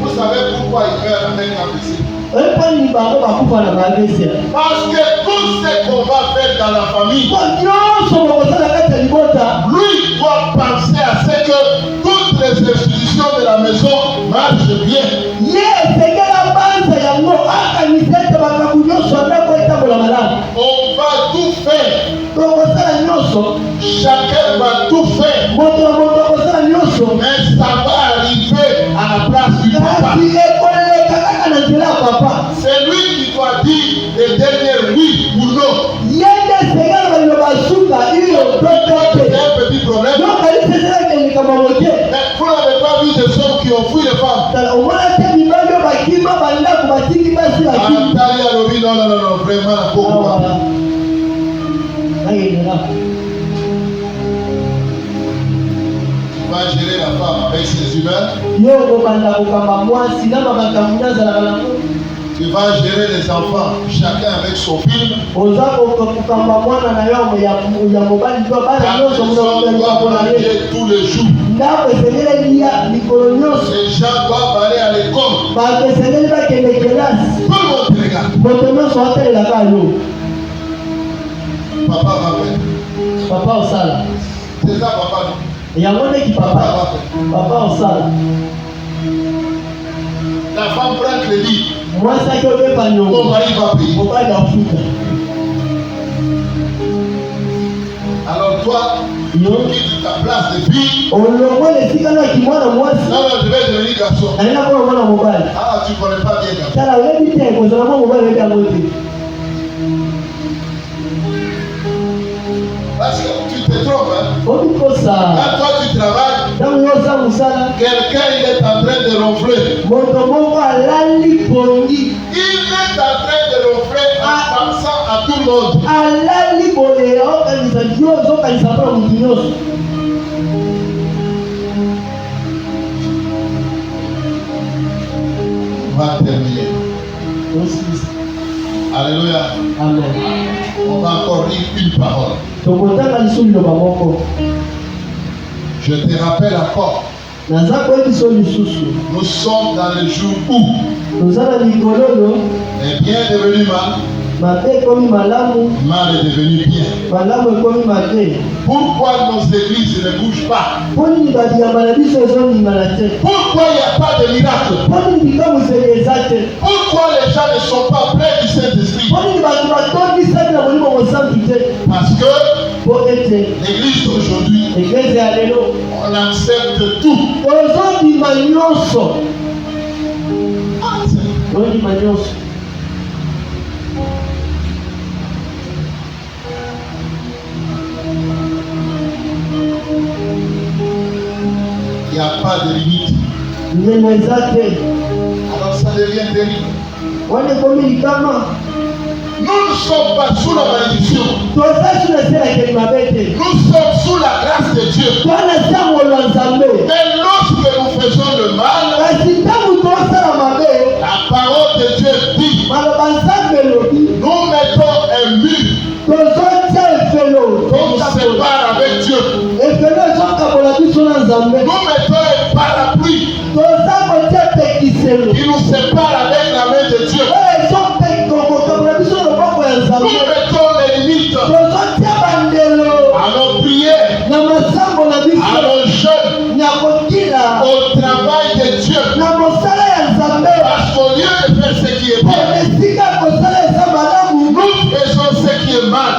Vous savez pourquoi il meurt avec AVC? oyepani bango bakufa na baavesi Parce que tout ce qu'on va faire dans la famille, nyonso bokosala kati ya libota lui doit penser à ce que toutes les institutions de la maison marchent bien. ye esengela banza yango akanisa ete makambo nyonso ya ndako etambola malamu. On va tout faire. tokosala nyonso Chacun va tout faire. moto na moto akosala nyonso Mais ça va arriver à la place du papa. kasi ekoleleka kaka na nzela ya papa. C'est lui qui doit dire le dernier oui ou non. ye nde esengela baliloba suka iyo C'est totote un petit problème. yokalisezelaka likambo moke. Mais vous n'avez pas vu des hommes qui ont fui les femmes. tala omona te mibali oyo bakima bandako batiki basi bakimi. Antali alobi non, non, non, non, vraiment la pauvre. ayengela Tu vas gérer la femme avec ses humeurs. yo okobanda kokamba mwasi na bamakambo nazalaka nango. Tu vas gérer les enfants, chacun avec son film. oza kokamba mwana na yo ya mobali to bana La nyonso maison doit mona manger tous les jours. ndako esengeli lia mikolo nyonso. Les gens doivent aller à l'école. bato esengeli bakende kelasi. Tout le monde te regarde. moto nyonso atelelaka yo. Papa va faire. papa osala C'est ça, papa. yango ndeki papa osala. La femme prend crédit. mwasi aki obepa Ton nyongo mari va payer. mobali afuta. Alors toi, yo tu quittes ta place de fille. olongola esika naki mwana mwasi Non, non, je vais devenir garçon. alina kona mwana mobali. Ah, tu ne connais pas bien garçon. tala oyebi te kozala mwa mobali oyebi yango te. Parce que tu te trompes. Hein? omikosa Quand toi tu travailles, ntango yo oza mosala quelqu'un il est en train de ronfler. moto moko alali pongi Il est en train de ronfler en pensant à tout le monde. alali boye okanisa yo ozokanisa mpona motu nyonso. On va terminer. Alléluia. amen. On va encore lire une parole. tokotanga liso liloba moko. Je te rappelle encore, naza koyebiso lisusu nous sommes dans le jour où toza na mikolo oyo les biens devenus mal, mabe ekomi malamu mal est devenu bien. malamu ekomi mabe. Pourquoi nos églises ne bougent pas? mpo nini babiyamba na biso ezoningana te? Pourquoi il n'y a pas de miracle? mpo nini bikamwiseli eza te? Pourquoi les gens ne sont pas pleins du Saint-Esprit? mpo nini bato batondisaki na molimo mosantu te? Parce que mpo ete l'église d'aujourd'hui, eglise ya lelo on accepte tout. ozondima nyonso. ozondima nyonso. Il n'y a pas de limite. Alors ça devient terrible. Nous ne sommes pas sous la malédiction. Nous sommes sous la grâce de Dieu. Mais lorsque nous faisons le mal, la parole de Dieu dit, nous mettons un mur qui nous sépare avec Dieu. Nous mettons un parapluie qui nous sépare avec la main de Dieu. Nous mettons les limites à nos prières, à nos jeûnes, au travail de Dieu. Parce qu'au lieu de faire ce qui est bien, nous faisons ce qui est mal.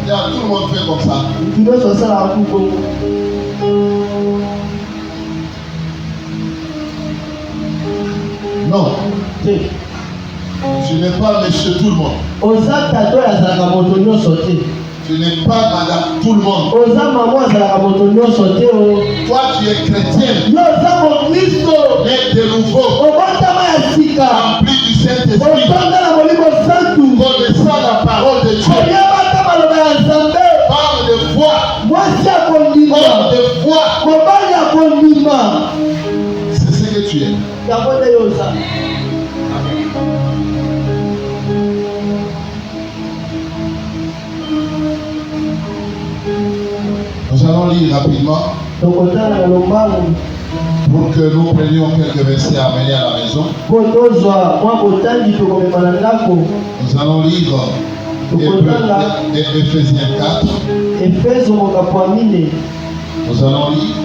Et tout le monde fait comme ça. Non. Tu n'es pas monsieur tout le monde. Tu n'es pas madame tout le monde. Toi tu es chrétien. Né de nouveau. Rempli du Saint-Esprit. Connaissant la parole de Dieu. Parle de foi. Parle de foi. C'est ce que tu es. Nous allons lire rapidement pour que nous prenions quelques versets à amener à la maison. Nous allons lire Éphésiens 4. Nous allons lire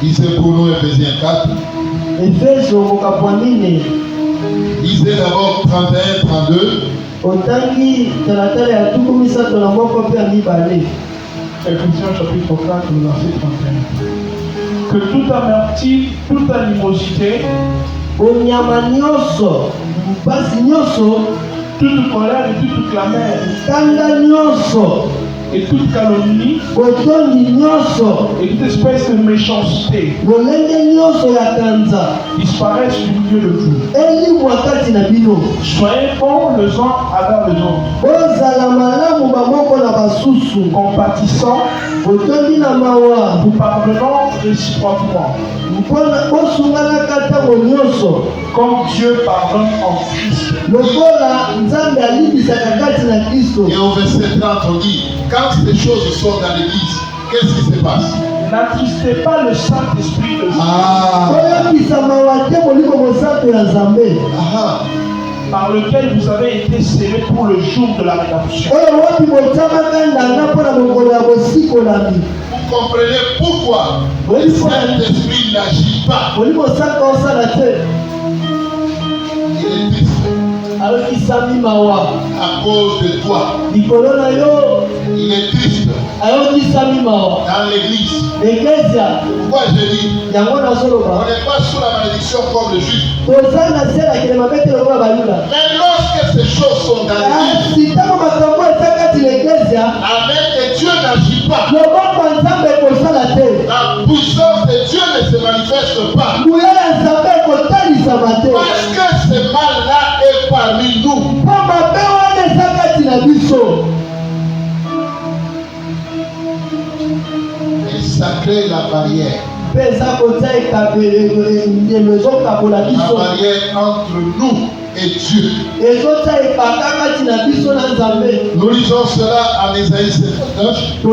lisez pour nous Éphésiens 4. Lisez d'abord 31, 32. Éphésiens chapitre 4, verset 31. Que toute amertume, toute animosité, toute colère et toute clameur, et toute calomnie, et toute espèce de méchanceté disparaissent du milieu de vous. Soyez bons les uns envers les autres, compatissants, vous pardonnant réciproquement, comme Dieu pardonne en Christ. Et au verset 30 on dit, quand ces choses sont dans l'église, qu'est-ce qui se passe? N'attristez pas le Saint-Esprit de Dieu, par lequel vous avez été scellés pour le jour de la rédemption. Vous comprenez pourquoi le Saint-Esprit n'agit pas? Il est triste à cause de toi. Il est triste dans l'église. Pourquoi je dis on n'est pas sous la malédiction comme le juif. Mais lorsque ces choses sont dans l'église, Amen, et Dieu n'agit pas, la puissance de Dieu ne se manifeste pas, parce que ce mal-là est parmi nous. Et ça crée la barrière. La barrière entre nous et Dieu. Nous lisons cela en Ésaïe 59. On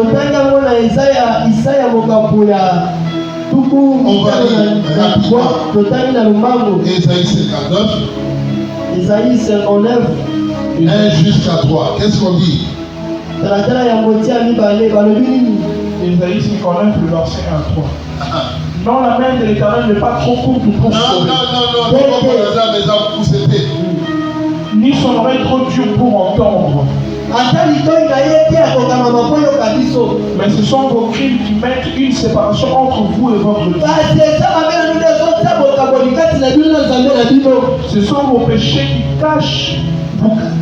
va lire rapidement Ésaïe 59, 1 jusqu'à 3. Qu'est-ce qu'on dit? Ésaïe 59, le verset 1 à 3. Non, la main de l'Éternel n'est pas trop courte pour sauver. Ni son oreille trop dure pour entendre. Mais ce sont vos crimes qui mettent une séparation entre vous et votre Dieu. Ce sont vos péchés qui cachent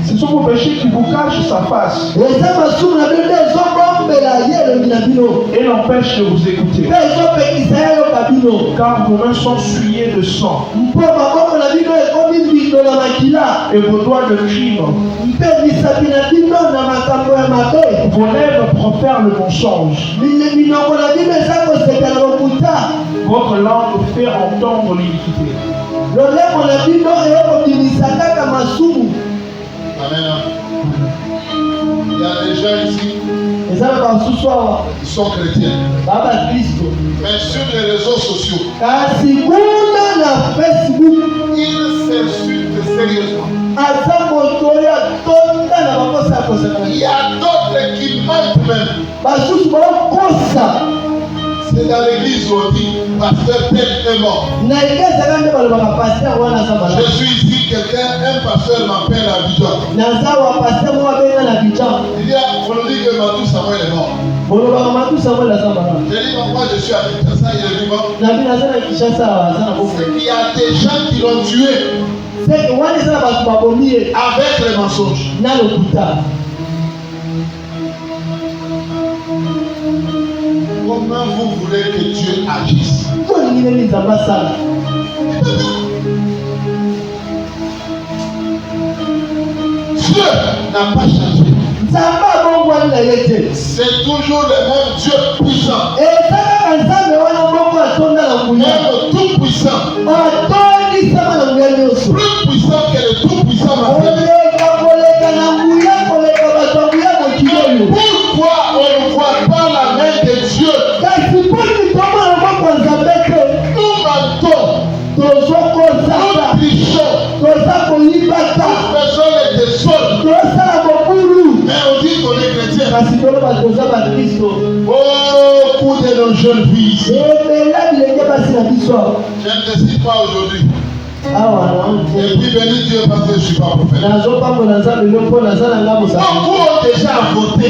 Ce sont vos péchés qui vous cachent sa face et l'empêchent de vous écouter. Car vos mains sont souillées de sang et vos doigts de crime. Vos lèvres profèrent le mensonge. Votre langue fait entendre l'iniquité. Amen. Il y a des gens ici qui sont chrétiens. Mais sur les réseaux sociaux, ils s'insultent sérieusement. Il y a d'autres qui mentent même. C'est dans l'église où on dit pasteur tel est mort. Je suis ici, un pasteur m'appelle à Abidjan. Il dit, on nous dit que Matou Samuel est mort. Je dis, moi je suis à Kinshasa, il est vivant. C'est qu'il y a des gens qui l'ont tué avec les mensonges. Comment vous voulez que Dieu agisse? Dieu n'a pas changé. C'est toujours le même Dieu puissant. Même tout puissant. Plus puissant que le tout puissant. Pourquoi on ne voit pas la main de Dieu? Nous mentons, nous trichons, nous faisons les désordres. Mais on dit qu'on est chrétien. Beaucoup de nos jeunes filles ici. Je ne décide pas aujourd'hui. Et puis béni Dieu parce que je ne suis pas prophète. Beaucoup ont déjà voté.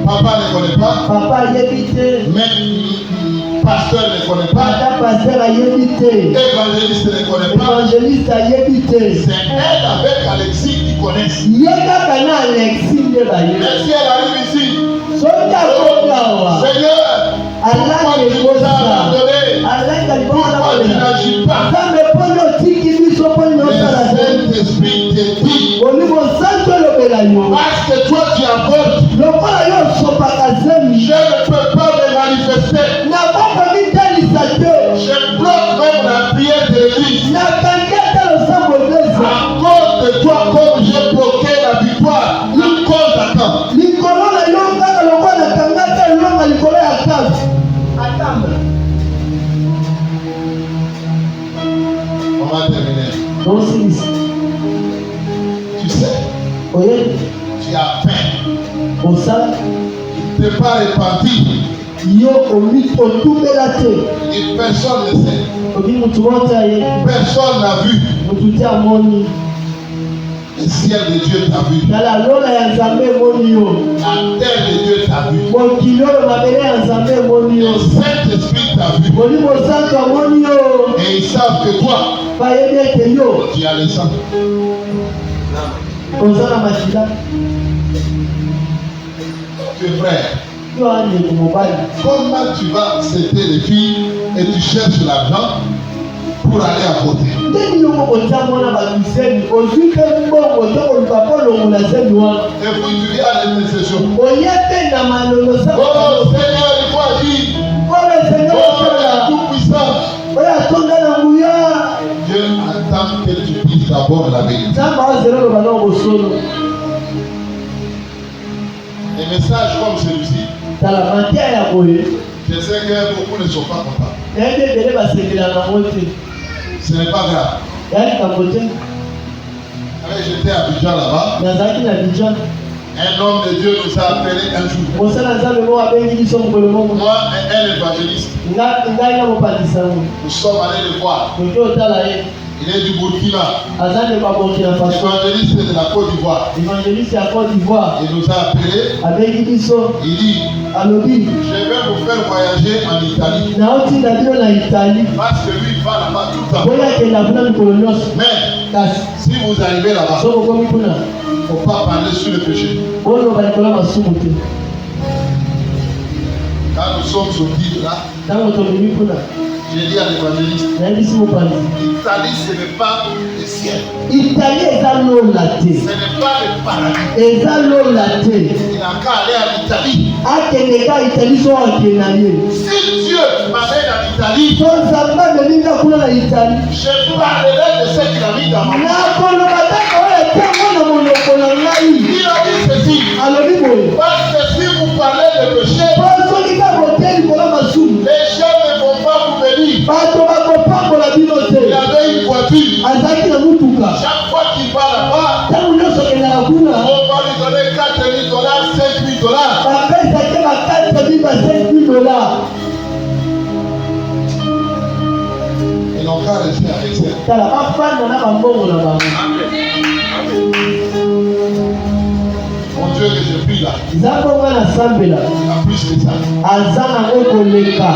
Papa ne connaît pas. Mais pasteur ne connaît pas. Évangéliste ne connaît pas. C'est elle avec Alexis qui connaissent. Mais si elle arrive ici, Seigneur, pourquoi tu nous as abandonnés? Pourquoi tu n'agis pas? Le Saint-Esprit te dit, parce que toi tu abordes, je ne peux pas me manifester. Je bloque même la prière de l'église. À cause de toi, comme j'ai bloqué la victoire, une cause attend. On va terminer. Tu sais, tu as faim. Tu n'es pas réparti. Et personne ne sait. Personne n'a vu. Le ciel de Dieu t'a vu. La terre de Dieu t'a vu. Le Saint-Esprit t'a vu. Et ils savent que toi, tu as le sang. Tu es frère. Comment tu vas céder les filles et tu cherches l'argent pour aller à côté? Et puis tu viens à l'intercession. Oh Seigneur, il faut agir. Oh la tout-puissance. Dieu attend que tu puisses d'abord la vérité. Des messages comme celui-ci, je sais que beaucoup ne sont pas contents. Ce n'est pas grave. Allez, j'étais à Abidjan là-bas. Un homme de Dieu nous a appelé un jour. Moi, un évangéliste. Nous sommes allés le voir. Il est du Burkina. Azan de Burkina Faso. Évangéliste de la Côte d'Ivoire. Évangéliste à Côte d'Ivoire. Il nous a appelé. Avec Ibiso. Il dit, Alobi. je vais vous faire voyager en Italie. Naoti Dabio na Italie. Parce que lui il va là-bas tout le temps. Boya ke na buna kolonios. Mais si vous arrivez là-bas, Soko komi kuna. il ne faut pas parler sur le péché. Bono ba kola masumu te. Quand nous sommes sortis de là, Tango to bimi kuna. j'ai dit à l'évangéliste, Na ndisi mo pali. l'Italie ce n'est pas le ciel. Italie eza lola te. Ce n'est pas le paradis. Eza lola te. Il n'a qu'à aller en Italie. Akende ka Italie so akende na ye. Si Dieu m'amène en Italie, So nzamba melinga kuna na Italie. je parlerai de ce qu'il a mis dans ma Na main. koloba taka oyo etango na monoko na ngai. Il a dit ceci, Alobi boye. parce que si vous parlez de péché, Po soki ka bote likolo masumu. les gens ne vont pas vous bénir. Bato bakopambola bino Il te. avait une voiture. Azalaki na mutuka. Chaque fois qu'il va là-bas, Ntango nyonso okendaka kuna. on va lui donner 4 000 $, 5 000 $. Bapesaki bakati biba 5 000 $. Ils n'ont qu'à rester avec ça. Tala bafanda na bambongo na bango. Mon Dieu que je prie là, Nzambe nga na sambela. il a plus que ça. Aza nango koleka.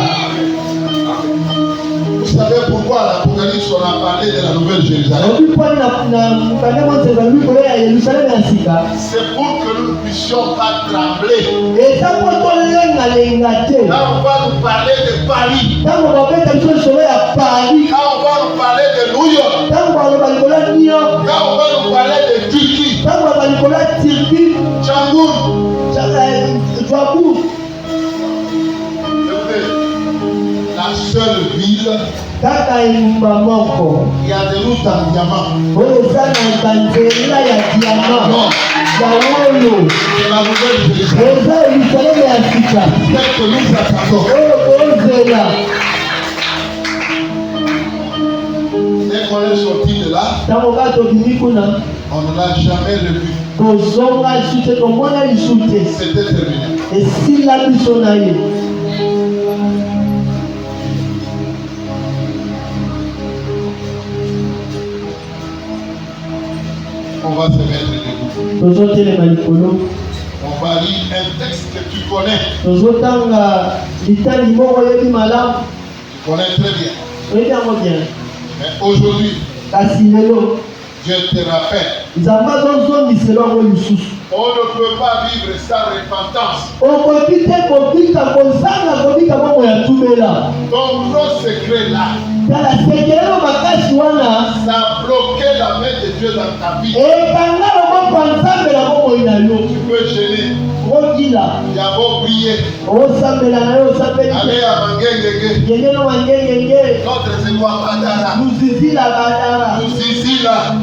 Vous savez pourquoi à l'Apocalypse on a parlé de la Nouvelle Jérusalem? Obi mponi na mukande monzeza biko ya Yerusalemu ya sika. C'est pour que nous ne puissions pas trembler. Eza po tolengalenga te. Quand on va nous parler de Paris, Ntango babeta biso lisolo ya Paris. quand on va nous parler de New York, Ntango baloba likolo ya New York. quand on va nous parler de Turquie, Ntango baloba likolo ya Turquie. Tchangoun, Djwabour. écoutez, la seule ville Kaka engumba moko. qui a des routes en diamant, Oyo eza na banzela ya diama. Ya wolo. c'est la Nouvelle Jérusalem. Eza Yerusalemu ya sika. Celle que nous attendons. Oyo kozela. Dès qu'on est sorti de là, Ntango kaka tobimi kuna. on ne l'a jamais revu. Kozonga lisu te komona lisu te. C'était terminé. Esila biso na ye. On va se mettre debout. Tozotelema likolo. On va lire un texte que tu connais. Tozotanga litani moko oyebi malamu. Tu connais très bien. Oyebi yango bien. Mais aujourd'hui, Kasi lelo Dieu te rappelle. nzambe azozongisela yango lisusu. On ne peut pas vivre sans repentance. Okoki te kobika kozanga kobika bongo ya tumela. Ton gros secret là, Tala sekelelo makasi wana ça a bloqué la main de Dieu dans ta vie. ekanga loboko ya nzambe na bomoi na yo. Tu peux gêner. Okila Tu as beau prier. osambela na yo osambeli Aller à Mangengege. ngenge no mangengenge Notre c'est quoi Badara. luzizila badara Nous ici là.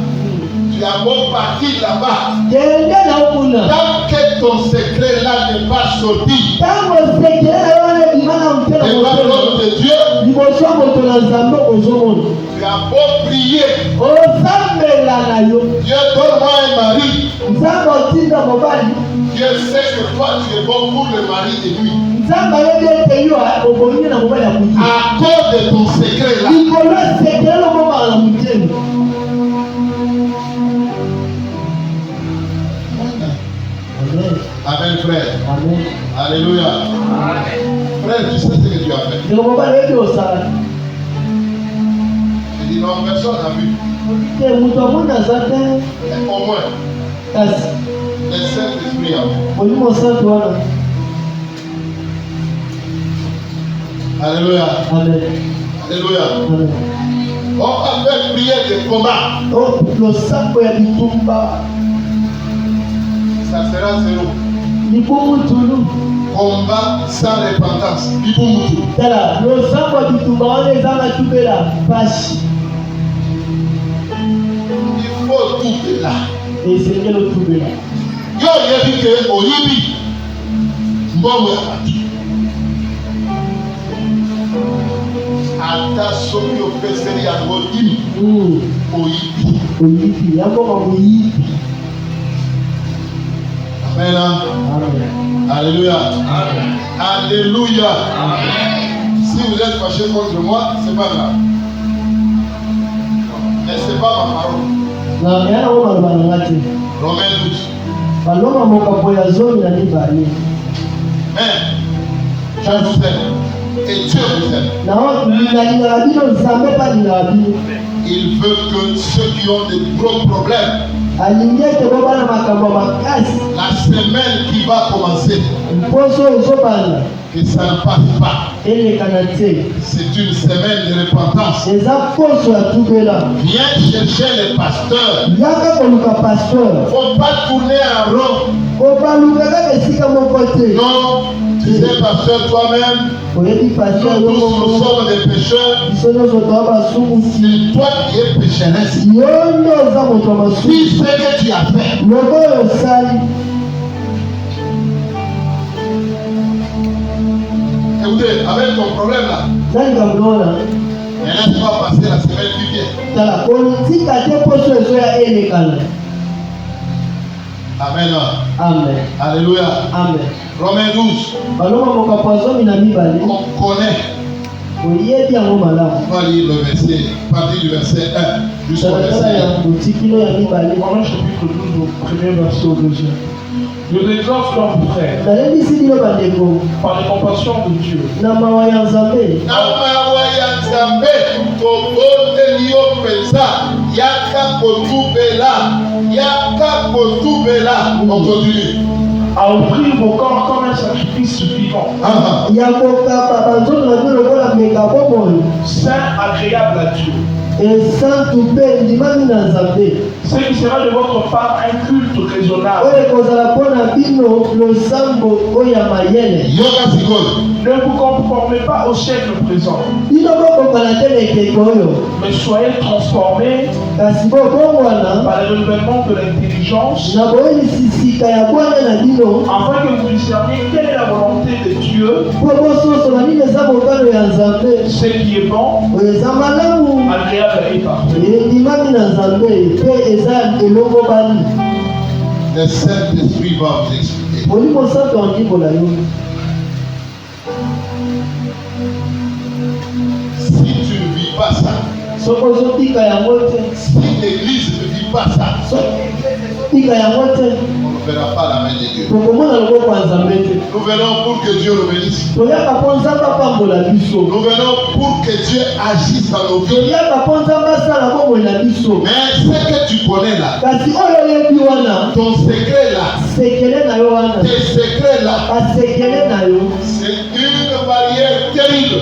Tu as beau partir là-bas. ngenge na okuna. Tant que ton secret là n'est pas sorti, Ntango sekele na yo wana ebima na motema devant motema l'homme de Dieu, liboso ya moto na nzambe ozomona tu as beau prier. osambela na yo. Dieu donne-moi un mari. Nzambe otinda mobali. Dieu sait que toi tu es bon pour le mari de lui. Nzambe ayebi ete yo obongi na mobali ya kutu. À cause de ton secret là, Likolo esekele lobomaka na motema. Amen. Amen frère. Amen. Alléluia. Frère, tu sais ce que tu as fait. Ndeko mobali oyebi osala. Je dis non, personne n'a vu. Te moto amoni aza te Mais au moins, kasi le Saint-Esprit a vu. molimo mosantu wana. Alléluia. Amen. Alléluia. Amen. On va faire prière de combat. O losambo ya bitumba Ça sera zéro. libumu tulu. Combat sans repentance. Bibumutu. Tala losambo ya bitumba wana eza matubela pasi. Il faut tout de là. Esengeli otubela. Yo yebi ke oyibi. Mbongo ya batu. Ata soki opeseli yango dimi. Oyibi. Oyibi yango bamoyibi. Amen. Amen. Alléluia. Amen. Alléluia. Amen. Si vous êtes fâché contre moi, c'est pas grave. Mais ce n'est pas ma parole. Romains 12. baloma mokapo ya zomi na mibale. Mais je vous aime et Dieu vous aime. Il veut que ceux qui ont des gros problèmes, la semaine qui va commencer, que ça ne passe pas. C'est une semaine de repentance. Viens chercher les pasteurs. Il ne faut pas tourner en rond. Non, tu sais, pasteur, toi-même, nous sommes des pécheurs. C'est toi qui es pécheresse. Dis ce que tu as fait. Écoutez, avec ton problème là, et laisse pas passer la semaine qui vient. Amen. Amen. Alléluia. Amen. Romains 12. On connaît. On va lire le verset, partir du verset 1 jusqu'au verset 1. Romains chapitre 12, au premier verset au deuxième. Je vous exhorte donc, frères, par les compassions de Dieu, on continue. à offrir vos corps comme un sacrifice vivant, saint, agréable à Dieu. Ce qui sera de votre part un culte raisonnable. Ne vous conformez pas au siècle présent, mais soyez transformés par le renouvellement de l'intelligence, afin que vous discerniez quelle est la volonté de Dieu, ce qui est bon, agréable et parfait. Le Saint-Esprit va vous expliquer. Si tu ne vis pas ça, si l'église ne vit pas ça, on ne verra pas la main de Dieu. Nous venons pour que Dieu le bénisse. Nous venons pour que Dieu agisse dans nos vies. Mais ce que tu connais là, ton secret là, tes secrets là, c'est une barrière terrible.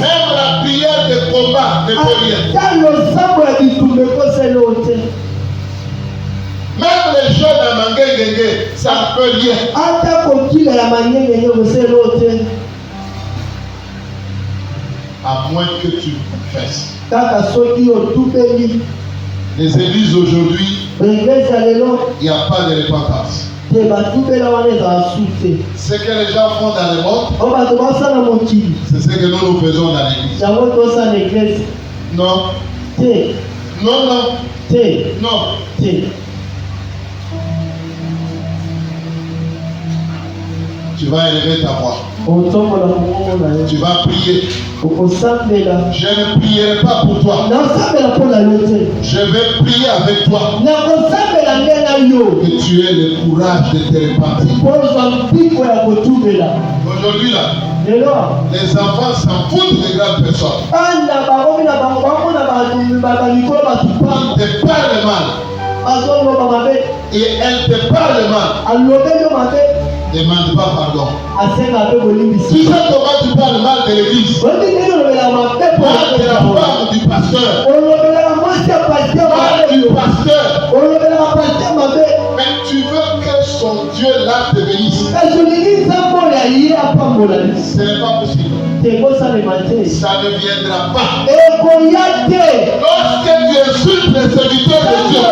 Même la prière de combat ne peut rien. Même les jeunes à Mangengenge, ça ne peut rien. À moins que tu fasses. Les églises aujourd'hui, il n'y a pas de repentance. Ce que les gens font dans le monde, c'est ce que nous faisons dans l'église. Non. Non, non. Non. Tu vas élever ta voix. Tu vas prier. Je ne prierai pas pour toi. Je vais prier avec toi. Que tu aies le courage de te repentir. Aujourd'hui là, les enfants s'en foutent des grandes personnes. Quand te parlent mal et elles te parlent mal, demande pas pardon. Si tu sais comment tu parles mal de l'église, parle de la femme du pasteur, parle du pasteur, mais tu veux que son Dieu là te bénisse. Ce n'est pas possible. Ça ne viendra pas. Lorsque tu insultes les serviteurs de Dieu,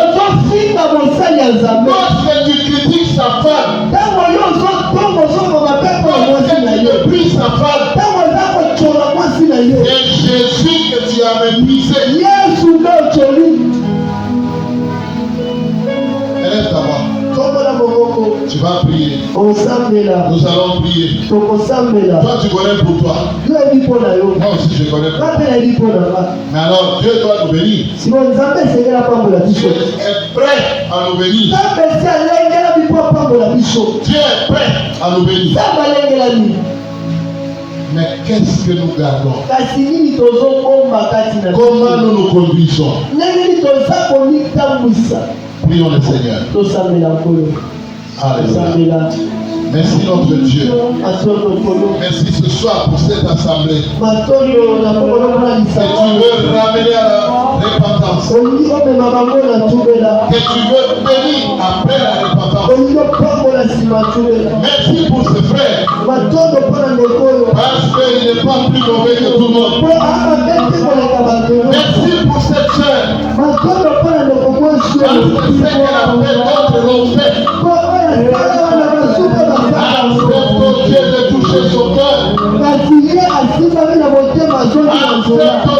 lorsque tu critiques sa femme, lorsque tu mépris sa femme, c'est Jésus que tu as méprisé. Élève ta voix. Tu vas prier. Nous allons prier. Toi, tu connais pour toi. Moi aussi je connais pas. Mais alors Dieu doit nous bénir. Dieu est prêt à nous bénir. Dieu est prêt à nous bénir. Mais qu'est-ce que nous gardons? Comment nous nous conduisons? Prions le Seigneur. Alléluia. Merci notre Dieu. Merci ce soir pour cette assemblée. Que tu veux ramener à la repentance. Que tu veux bénir après la repentance. Merci pour ce frère. Parce qu'il n'est pas plus mauvais que tout le monde. Merci pour cette sœur. Parce que ce qu'elle a fait, d'autres l'ont fait. Accepte Dieu de toucher son cœur. Accepte